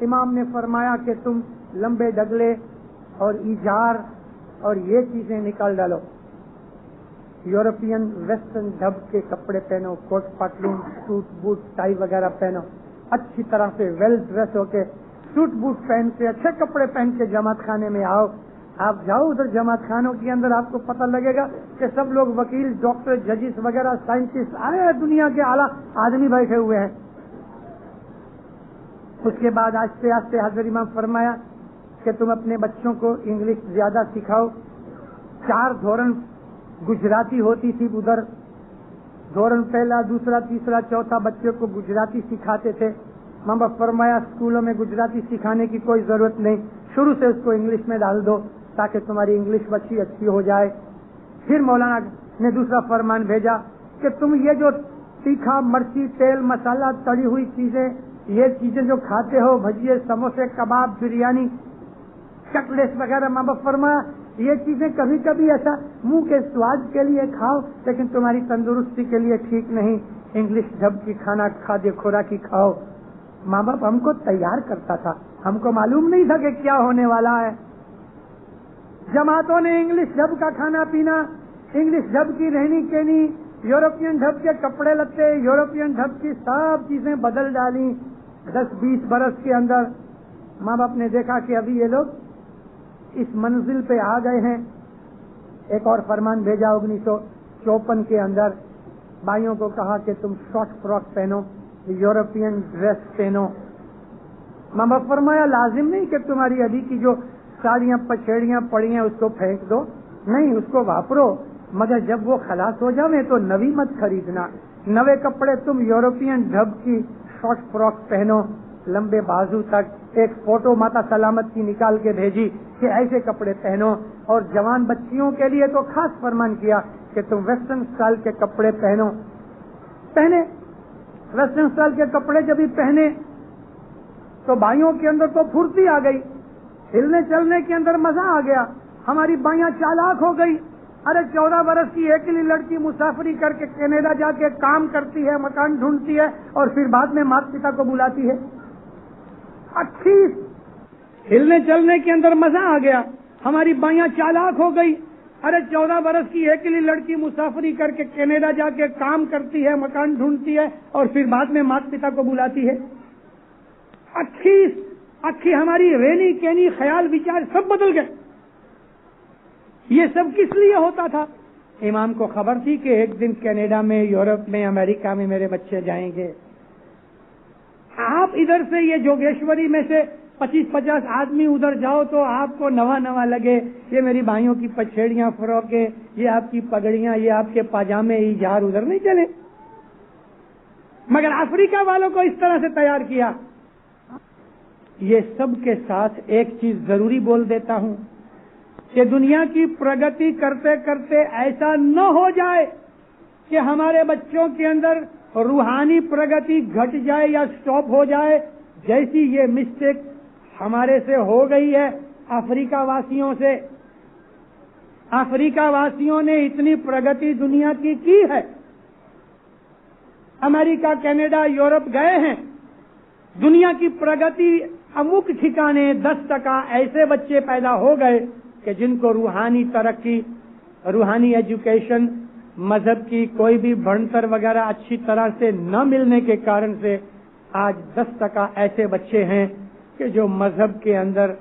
S2: امام نے فرمایا کہ تم لمبے ڈگلے اور ایجار اور یہ چیزیں نکال ڈالو، یورپین ویسٹرن ڈب کے کپڑے پہنو، کوٹ پتلون، سوٹ بوٹ ٹائی وغیرہ پہنو، اچھی طرح سے ویل ڈریس ہو کے سوٹ بوٹ پہن کے اچھے کپڑے پہن کے جماعت خانے میں آؤ. آپ جاؤ ادھر جماعت خانوں کے اندر، آپ کو پتہ لگے گا کہ سب لوگ وکیل، ڈاکٹر، ججز وغیرہ، سائنٹسٹ آئے ہیں، دنیا کے اعلیٰ آدمی بیٹھے ہوئے ہیں۔ اس کے بعد آہستہ آہستہ حضرت امام فرمایا کہ تم اپنے بچوں کو انگلش زیادہ سکھاؤ۔ 4 دھورن گجراتی ہوتی تھی ادھر، دھورن پہلا، دوسرا، تیسرا، چوتھا بچے کو گجراتی سکھاتے تھے۔ ماں باپ فرمایا اسکولوں میں گجراتی سکھانے کی کوئی ضرورت نہیں، شروع سے اس کو انگلش میں ڈال دو تاکہ تمہاری انگلش بچی اچھی ہو جائے۔ پھر مولانا نے دوسرا فرمان بھیجا کہ تم یہ جو تیکھا، مرچی، تیل، مسالہ، تلی ہوئی چیزیں، یہ چیزیں جو کھاتے ہو، بھجیے، سموسے، کباب، بریانی، چکلیٹس وغیرہ، ماں باپ فرمایا یہ چیزیں کبھی کبھی ایسا منہ کے سواد کے لیے کھاؤ، لیکن تمہاری تندرستی کے لیے ٹھیک نہیں۔ انگلش ڈھب کی کھانا، کھادے خوراکی کھاؤ۔ ماں باپ ہم کو تیار کرتا تھا، ہم کو معلوم نہیں تھا کہ کیا ہونے والا ہے۔ جماعتوں نے انگلش ڈھب کا کھانا پینا، انگلش ڈھب کی رہنی کہنی، یورپین ڈھب کے کپڑے لتے، یورپین ڈھب کی سب چیزیں بدل ڈالی 10-20 برس کے اندر۔ ماں باپ نے دیکھا کہ ابھی یہ لوگ اس منزل پہ آ گئے ہیں۔ ایک اور فرمان بھیجا 1954 کے اندر، بھائیوں کو کہا کہ تم شارٹ فراک پہنو، یورپین ڈریس پہنو۔ ماں باپ فرمایا لازم نہیں کہ تمہاری ابھی کی جو ساڑیاں پچھیڑیاں پڑی ہیں اس کو پھینک دو، نہیں، اس کو واپرو، مگر جب وہ خلاص ہو جاویں تو نوی مت خریدنا۔ نوے کپڑے تم یورپین ڈھب کی شارٹ فراک پہنو لمبے بازو تک۔ ایک فوٹو ماتا سلامت کی نکال کے بھیجی کہ ایسے کپڑے پہنو، اور جوان بچیوں کے لیے تو خاص فرمان کیا کہ تم ویسٹرن اسٹائل کے کپڑے پہنو۔ پہنے ویسٹرن اسٹائل کے کپڑے جب بھی پہنے تو بھائیوں کے اندر تو پھرتی آ گئی، ہلنے چلنے کے اندر مزہ آ گیا، ہماری بائیاں چالاک ہو گئی۔ ارے 14 برس کی اکیلی لڑکی مسافری کر کے کینیڈا جا کے کام کرتی ہے، مکان ڈھونڈتی ہے، اور پھر بعد میں ماتا پتا کو بلاتی ہے۔ اچھی ہلنے چلنے کے اندر مزہ آ گیا، ہماری بائیاں چالاک ہو گئی۔ ارے 14 برس کی اکیلی لڑکی مسافری کر کے کینیڈا جا کے کام کرتی ہے، مکان ڈھونڈتی ہے، اور پھر بعد میں ماتا پتا کو بلاتی ہے۔ اچھی ہماری رہنی کہنی، خیال وچار سب بدل گئے۔ یہ سب کس لیے ہوتا تھا؟ امام کو خبر تھی کہ ایک دن کینیڈا میں، یورپ میں، امریکہ میں میرے بچے جائیں گے۔ آپ ادھر سے یہ جوگیشوری میں سے 25-50 آدمی ادھر جاؤ تو آپ کو نوا لگے، یہ میری بھائیوں کی پچھیڑیاں، فروکیں، یہ آپ کی پگڑیاں، یہ آپ کے پاجامے، ایجار ادھر نہیں چلے۔ مگر افریقہ والوں کو اس طرح سے تیار کیا۔ یہ سب کے ساتھ ایک چیز ضروری بول دیتا ہوں کہ دنیا کی پرگتی کرتے کرتے ایسا نہ ہو جائے کہ ہمارے بچوں کے اندر روحانی پرگتی گھٹ جائے یا سٹاپ ہو جائے، جیسی یہ مسٹیک ہمارے سے ہو گئی ہے افریقہ واسیوں سے۔ افریقہ واسیوں نے اتنی پرگتی دنیا کی ہے، امریکہ، کینیڈا، یورپ گئے ہیں، دنیا کی پرگتی امک ٹھکانے 10% ایسے بچے پیدا ہو گئے کہ جن کو روحانی ترقی، روحانی ایجوکیشن، مذہب کی کوئی بھی بھنتر وغیرہ اچھی طرح سے نہ ملنے کے کارن سے آج 10% ایسے بچے ہیں کہ جو مذہب کے اندر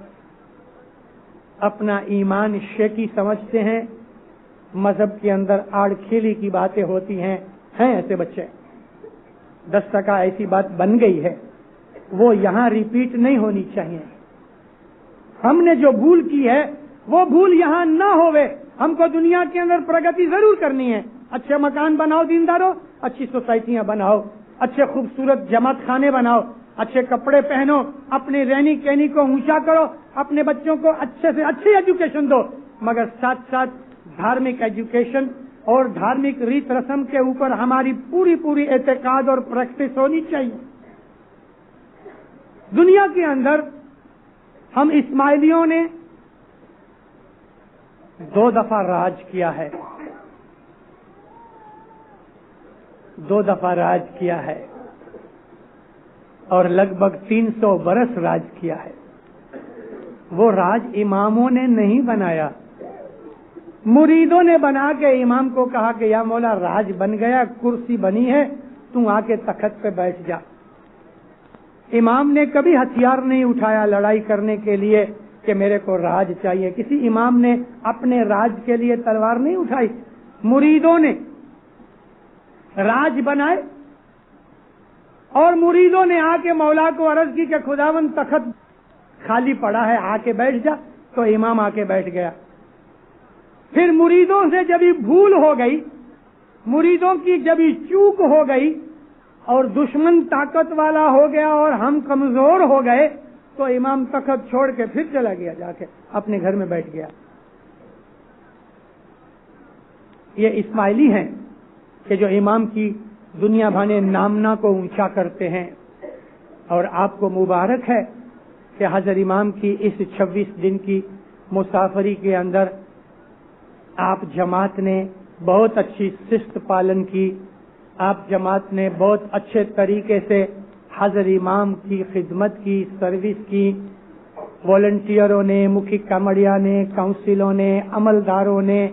S2: اپنا ایمان شیکی سمجھتے ہیں، مذہب کے اندر آڑ کھیلی کی باتیں ہوتی ہیں ایسے بچے۔ 10% ایسی بات بن گئی ہے، وہ یہاں ریپیٹ نہیں ہونی چاہیے۔ ہم نے جو بھول کی ہے وہ بھول یہاں نہ ہوئے۔ ہم کو دنیا کے اندر پرگتی ضرور کرنی ہے، اچھے مکان بناؤ دینداروں، اچھی سوسائٹیاں بناؤ، اچھے خوبصورت جماعت خانے بناؤ، اچھے کپڑے پہنو، اپنی رہنی کہنی کو اونچا کرو، اپنے بچوں کو اچھے سے اچھی ایجوکیشن دو، مگر ساتھ ساتھ دھارمک ایجوکیشن اور دھارمک ریت رسم کے اوپر ہماری پوری اعتقاد اور پریکٹس ہونی چاہیے۔ دنیا کے اندر ہم اسماعیلیوں نے 2 دفعہ راج کیا ہے، 2 دفعہ راج کیا ہے، اور لگ بھگ 300 برس راج کیا ہے۔ وہ راج اماموں نے نہیں بنایا، مریدوں نے بنا کے امام کو کہا کہ یا مولا راج بن گیا، کرسی بنی ہے، تم آ کے تخت پہ بیٹھ جا۔ امام نے کبھی ہتھیار نہیں اٹھایا لڑائی کرنے کے لیے، کہ میرے کو راج چاہیے. کسی امام نے اپنے راج کے لیے تلوار نہیں اٹھائی, مریدوں نے راج بنائے اور مریدوں نے آ کے مولا کو عرض کی کہ خداوند تخت خالی پڑا ہے, آ کے بیٹھ جا. تو امام آ کے بیٹھ گیا. پھر مریدوں سے جب بھول ہو گئی, مریدوں کی جب چوک ہو گئی اور دشمن طاقت والا ہو گیا اور ہم کمزور ہو گئے, تو امام تخت چھوڑ کے پھر چلا گیا, جا کے اپنے گھر میں بیٹھ گیا. یہ اسماعیلی ہیں کہ جو امام کی دنیا بھانے نامنا کو اونچا کرتے ہیں. اور آپ کو مبارک ہے کہ حضرت امام کی اس 26 دن کی مسافری کے اندر آپ جماعت نے بہت اچھی شست پالن کی. آپ جماعت نے بہت اچھے طریقے سے حضرت امام کی خدمت کی, سروس کی. والنٹیئروں نے, مکھی کمڑیا نے, کونسلوں نے, عملداروں نے,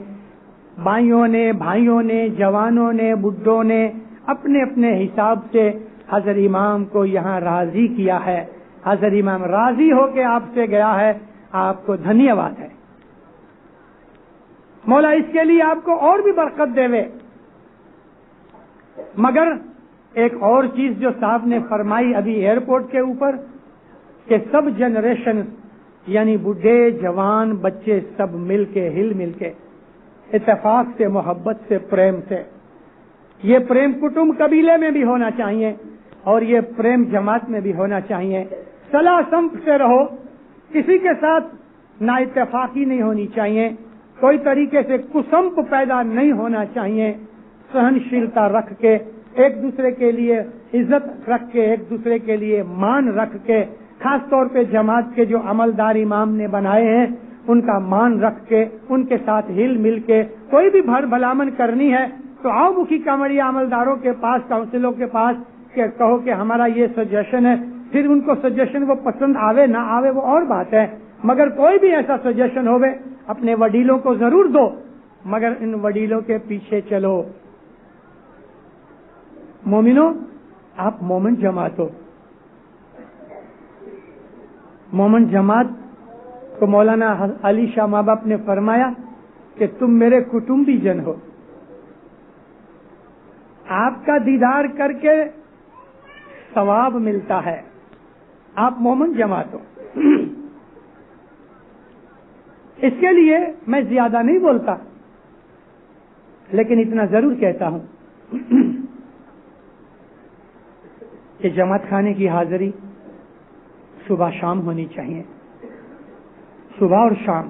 S2: بائیوں نے, بھائیوں نے, جوانوں نے, بڈھوں نے اپنے اپنے حساب سے حضرت امام کو یہاں راضی کیا ہے. حضرت امام راضی ہو کے آپ سے گیا ہے, آپ کو دھنیہ واد ہے. مولا اس کے لیے آپ کو اور بھی برکت دے وے. مگر ایک اور چیز جو صاحب نے فرمائی ابھی ایئرپورٹ کے اوپر کہ سب جنریشن یعنی بڈھے, جوان, بچے سب مل کے, ہل مل کے, اتفاق سے, محبت سے, پریم سے. یہ پریم کٹمب قبیلے میں بھی ہونا چاہیے اور یہ پریم جماعت میں بھی ہونا چاہیے. صلاح سمت سے رہو, کسی کے ساتھ نا اتفاقی نہیں ہونی چاہیے, کوئی طریقے سے کسمپ پیدا نہیں ہونا چاہیے. سہنشیلتا رکھ کے, ایک دوسرے کے لیے عزت رکھ کے, ایک دوسرے کے لیے مان رکھ کے, خاص طور پہ جماعت کے جو عملدار امام نے بنائے ہیں ان کا مان رکھ کے, ان کے ساتھ ہل مل کے کوئی بھی بھر بھلامن کرنی ہے تو آؤ مکھی کامڑیا عملداروں کے پاس, کاؤنسلوں کے پاس کہ کہو کہ ہمارا یہ سجیشن ہے. پھر ان کو سجیشن وہ پسند آوے نہ آوے وہ اور بات ہے, مگر کوئی بھی ایسا سجیشن ہوئے اپنے وڈیلوں کو ضرور دو, مگر ان وڈیلوں کے پیچھے چلو. مومنو, آپ مومن جماعت ہو. مومن جماعت کو مولانا علی شاہ ماں باپ نے فرمایا کہ تم میرے کٹمبی جن ہو. آپ کا دیدار کر کے ثواب ملتا ہے. آپ مومن جماعت ہو. اس کے لیے میں زیادہ نہیں بولتا, لیکن اتنا ضرور کہتا ہوں کہ جماعت خانے کی حاضری صبح شام ہونی چاہیے. صبح اور شام,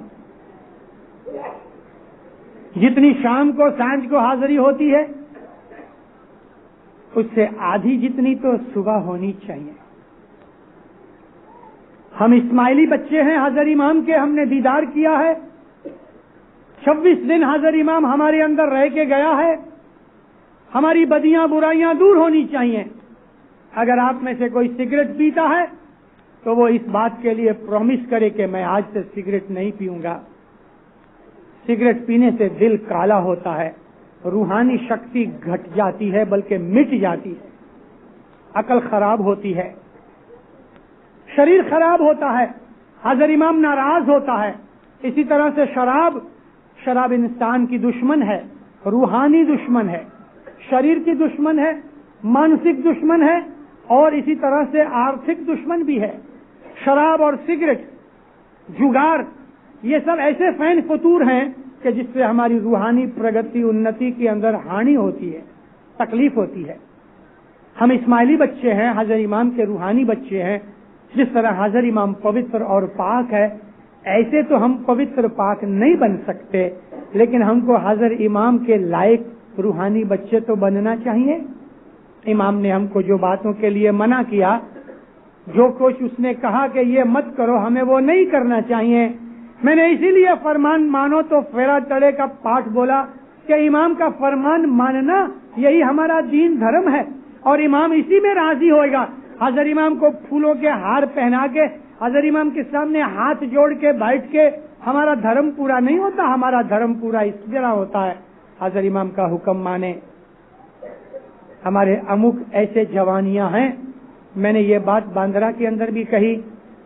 S2: جتنی شام کو سانج کو حاضری ہوتی ہے اس سے آدھی جتنی تو صبح ہونی چاہیے. ہم اسماعیلی بچے ہیں حضرت امام کے, ہم نے دیدار کیا ہے. 26 دن حضرت امام ہمارے اندر رہ کے گیا ہے. ہماری بدیاں برائیاں دور ہونی چاہیے. اگر آپ میں سے کوئی سگریٹ پیتا ہے تو وہ اس بات کے لیے پرومس کرے کہ میں آج سے سگریٹ نہیں پیوں گا. سگریٹ پینے سے دل کالا ہوتا ہے, روحانی شکتی گھٹ جاتی ہے بلکہ مٹ جاتی ہے, عقل خراب ہوتی ہے, شریر خراب ہوتا ہے, حضرت امام ناراض ہوتا ہے. اسی طرح سے شراب انسان کی دشمن ہے, روحانی دشمن ہے, شریر کی دشمن ہے, مانسک دشمن ہے اور اسی طرح سے آرتھک دشمن بھی ہے. شراب اور سگریٹ, جگار, یہ سب ایسے فین فطور ہیں کہ جس سے ہماری روحانی پرگتی انتی کے اندر ہانی ہوتی ہے, تکلیف ہوتی ہے. ہم اسماعیلی بچے ہیں, حضرت امام کے روحانی بچے ہیں. جس طرح حضرت امام پوتر اور پاک ہے, ایسے تو ہم پوتر پاک نہیں بن سکتے, لیکن ہم کو حضرت امام کے لائق روحانی بچے تو بننا چاہیے. امام نے ہم کو جو باتوں کے لیے منع کیا, جو کچھ اس نے کہا کہ یہ مت کرو, ہمیں وہ نہیں کرنا چاہیے. میں نے اسی لیے فرمان مانو تو پھیرا چڑھے کا پاٹ بولا کہ امام کا فرمان ماننا یہی ہمارا دین دھرم ہے اور امام اسی میں راضی ہوئے گا. حضرت امام کو پھولوں کے ہار پہنا کے حضرت امام کے سامنے ہاتھ جوڑ کے بیٹھ کے ہمارا دھرم پورا نہیں ہوتا. ہمارا دھرم پورا اس طرح ہوتا ہے حضرت امام کا حکم مانے. ہمارے امک ایسے جوانیاں ہیں, میں نے یہ بات باندرا کے اندر بھی کہی,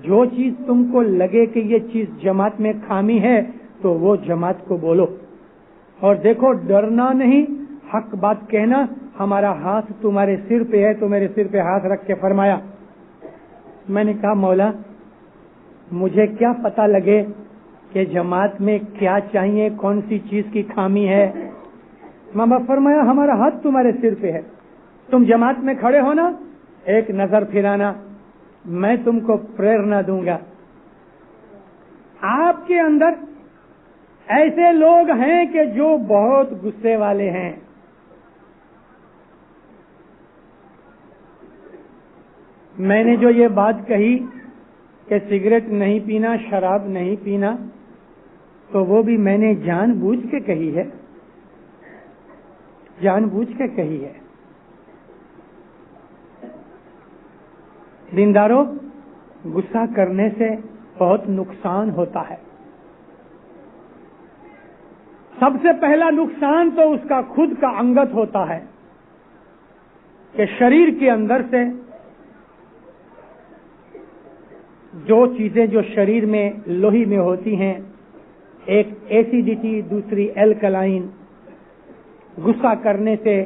S2: جو چیز تم کو لگے کہ یہ چیز جماعت میں خامی ہے تو وہ جماعت کو بولو، اور دیکھو ڈرنا نہیں، حق بات کہنا۔ ہمارا ہاتھ تمہارے سر پہ ہے، تو میرے سر پہ ہاتھ رکھ کے فرمایا، میں نے کہا مولا مجھے کیا پتا لگے کہ جماعت میں کیا چاہیے، کون سی چیز کی خامی ہے؟ ماما فرمایا ہمارا ہاتھ تمہارے سر پہ ہے، تم جماعت میں کھڑے ہونا، ایک نظر پھرانا، میں تم کو پریرنا دوں گا۔ آپ کے اندر ایسے لوگ ہیں کہ جو بہت غصے والے ہیں، میں نے جو یہ بات کہی کہ سگریٹ نہیں پینا، شراب نہیں پینا، تو وہ بھی میں نے جان بوجھ کے کہی ہے، جان بوجھ کے کہی ہے۔ دینداروں، غصہ کرنے سے بہت نقصان ہوتا ہے۔ سب سے پہلا نقصان تو اس کا خود کا انگت ہوتا ہے کہ شریر کے اندر سے جو چیزیں جو شریر میں لوہی میں ہوتی ہیں، ایک ایسیڈیٹی، دوسری الکلائن، غصہ کرنے سے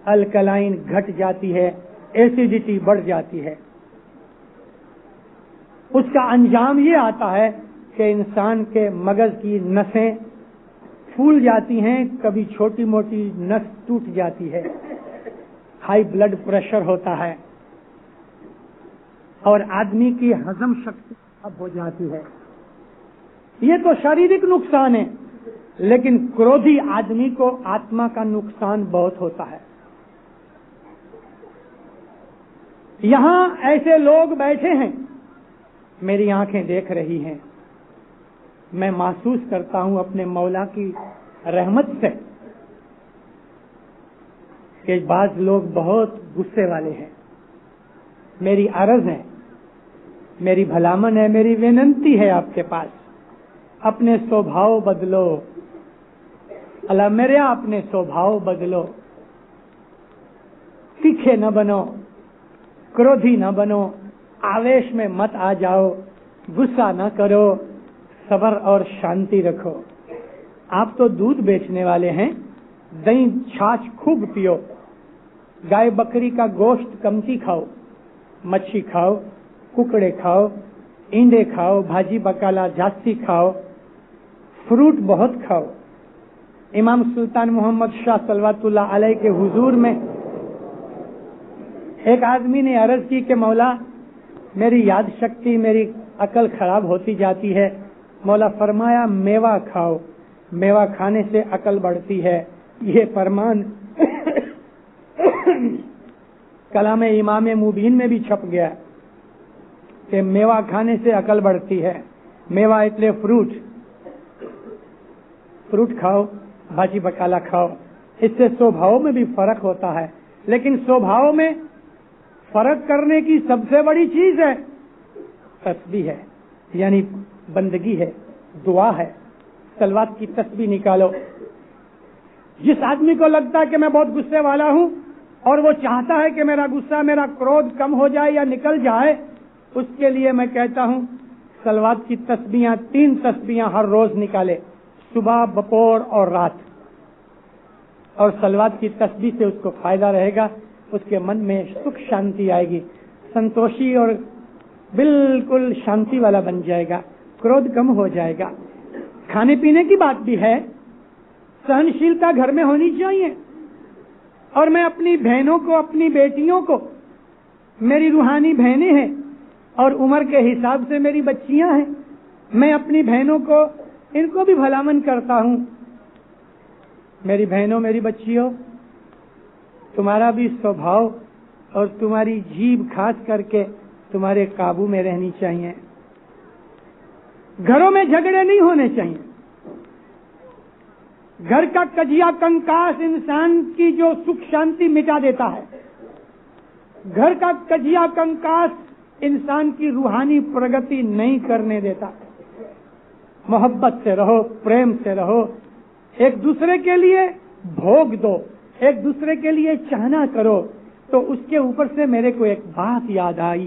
S2: الکلائن گھٹ جاتی ہے، ایسیڈیٹی بڑھ جاتی ہے۔ اس کا انجام یہ آتا ہے کہ انسان کے مغز کی نسیں پھول جاتی ہیں، کبھی چھوٹی موٹی نس ٹوٹ جاتی ہے، ہائی بلڈ پریشر ہوتا ہے، اور آدمی کی ہضم شکتی اب ہو جاتی ہے۔ یہ تو شاریرک نقصان ہے، لیکن کرودھی آدمی کو آتما کا نقصان بہت ہوتا ہے۔ یہاں ایسے لوگ بیٹھے ہیں، میری آنکھیں دیکھ رہی ہیں، میں محسوس کرتا ہوں اپنے مولا کی رحمت سے کہ بعض لوگ بہت غصے والے ہیں۔ میری عرض ہے، میری بھلامن ہے، میری وننتی ہے آپ کے پاس، اپنے سوبھاؤ بدلو، اللہ میرے اپنے سوبھاؤ بدلو، تیکھے نہ بنو، کرودھی نہ بنو، آویش میں مت آ جاؤ، غصہ نہ کرو، صبر اور شانتی رکھو۔ آپ تو دودھ بیچنے والے ہیں، دہی چھاچھ خوب پیو، گائے بکری کا گوشت کمتی کھاؤ، مچھی کھاؤ، ککڑے کھاؤ، انڈے کھاؤ، بھاجی بکالا جاسی کھاؤ، فروٹ بہت کھاؤ۔ امام سلطان محمد شاہ صلوات اللہ علیہ کے حضور میں ایک آدمی نے عرض کی کہ مولا میری یاد شکتی، میری عقل خراب ہوتی جاتی ہے۔ مولا فرمایا میوہ کھاؤ، میوہ کھانے سے عقل بڑھتی ہے۔ یہ فرمان کلام امام مبین میں بھی چھپ گیا کہ میوہ کھانے سے عقل بڑھتی ہے۔ میوہ اٹلے فروٹ کھاؤ، بھاجی بکالا کھاؤ، اس سے سوبھاؤ میں بھی فرق ہوتا ہے۔ لیکن سوبھاؤ میں فرق کرنے کی سب سے بڑی چیز ہے تسبیح ہے، یعنی بندگی ہے، دعا ہے۔ صلوات کی تسبیح نکالو۔ جس آدمی کو لگتا ہے کہ میں بہت غصے والا ہوں اور وہ چاہتا ہے کہ میرا غصہ، میرا کرودھ کم ہو جائے یا نکل جائے، اس کے لیے میں کہتا ہوں صلوات کی تسبیحاں 3 تسبیحاں ہر روز نکالے، صبح، بپور اور رات، اور صلوات کی تسبیح سے اس کو فائدہ رہے گا، اس کے من میں سکھ شانتی آئے گی، سنتوشی اور بالکل شانتی والا بن جائے گا، کرودھ کم ہو جائے گا۔ کھانے پینے کی بات بھی ہے، سہنشیلتا گھر میں ہونی چاہیے۔ اور میں اپنی بہنوں کو، اپنی بیٹیوں کو، میری روحانی بہنیں ہیں اور عمر کے حساب سے میری بچیاں ہیں، میں اپنی بہنوں کو، ان کو بھی بھلامن کرتا ہوں، میری بہنوں، میری بچیوں، تمہارا بھی سوبھاؤ اور تمہاری جیبھ خاص کر کے تمہارے قابو میں رہنی چاہیے۔ گھروں میں جھگڑے نہیں ہونے چاہیے۔ گھر کا کجیا کنکاس انسان کی جو سکھ شانتی مٹا دیتا ہے، گھر کا کجیا کنکاس انسان کی روحانی پرگتی نہیں کرنے دیتا۔ محبت سے رہو، پریم سے رہو، ایک دوسرے کے لیے بھوگ دو، ایک دوسرے کے لیے چاہنا کرو۔ تو اس کے اوپر سے میرے کو ایک بات یاد آئی،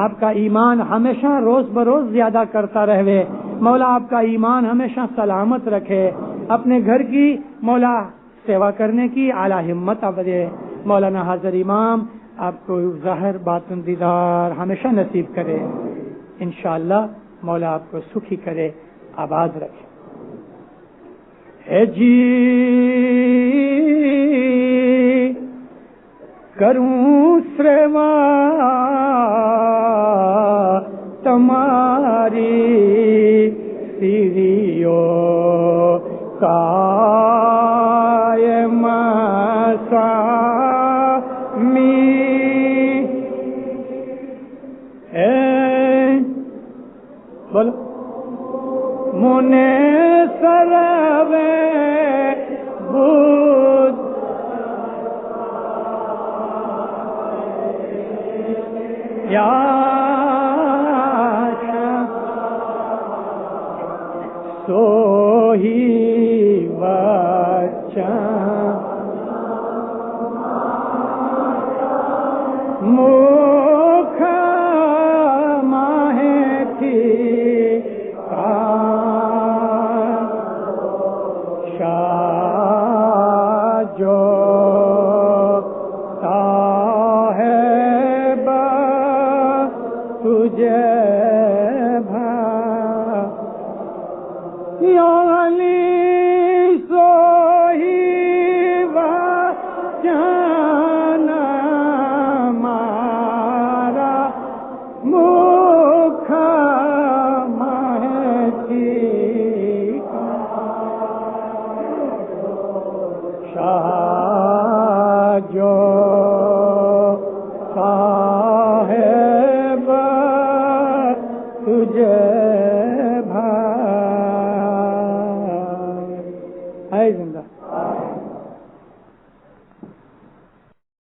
S2: آپ کا ایمان ہمیشہ روز بروز زیادہ کرتا رہے. مولا آپ کا ایمان ہمیشہ سلامت رکھے. اپنے گھر کی مولا سیوا کرنے کی اعلیٰ ہمت آپ دے. مولانا حاضر امام آپ کو ظاہر باطن دیدار ہمیشہ نصیب کرے. انشاءاللہ مولا آپ کو سکھی کرے, آباد رکھے. اے جی کروں سروا تمہاری سیریو قائم سامی بولو منے سروے بود یا سوہی بچہ مکھ ماہ تھی شاہ جو صاحب تجھے جو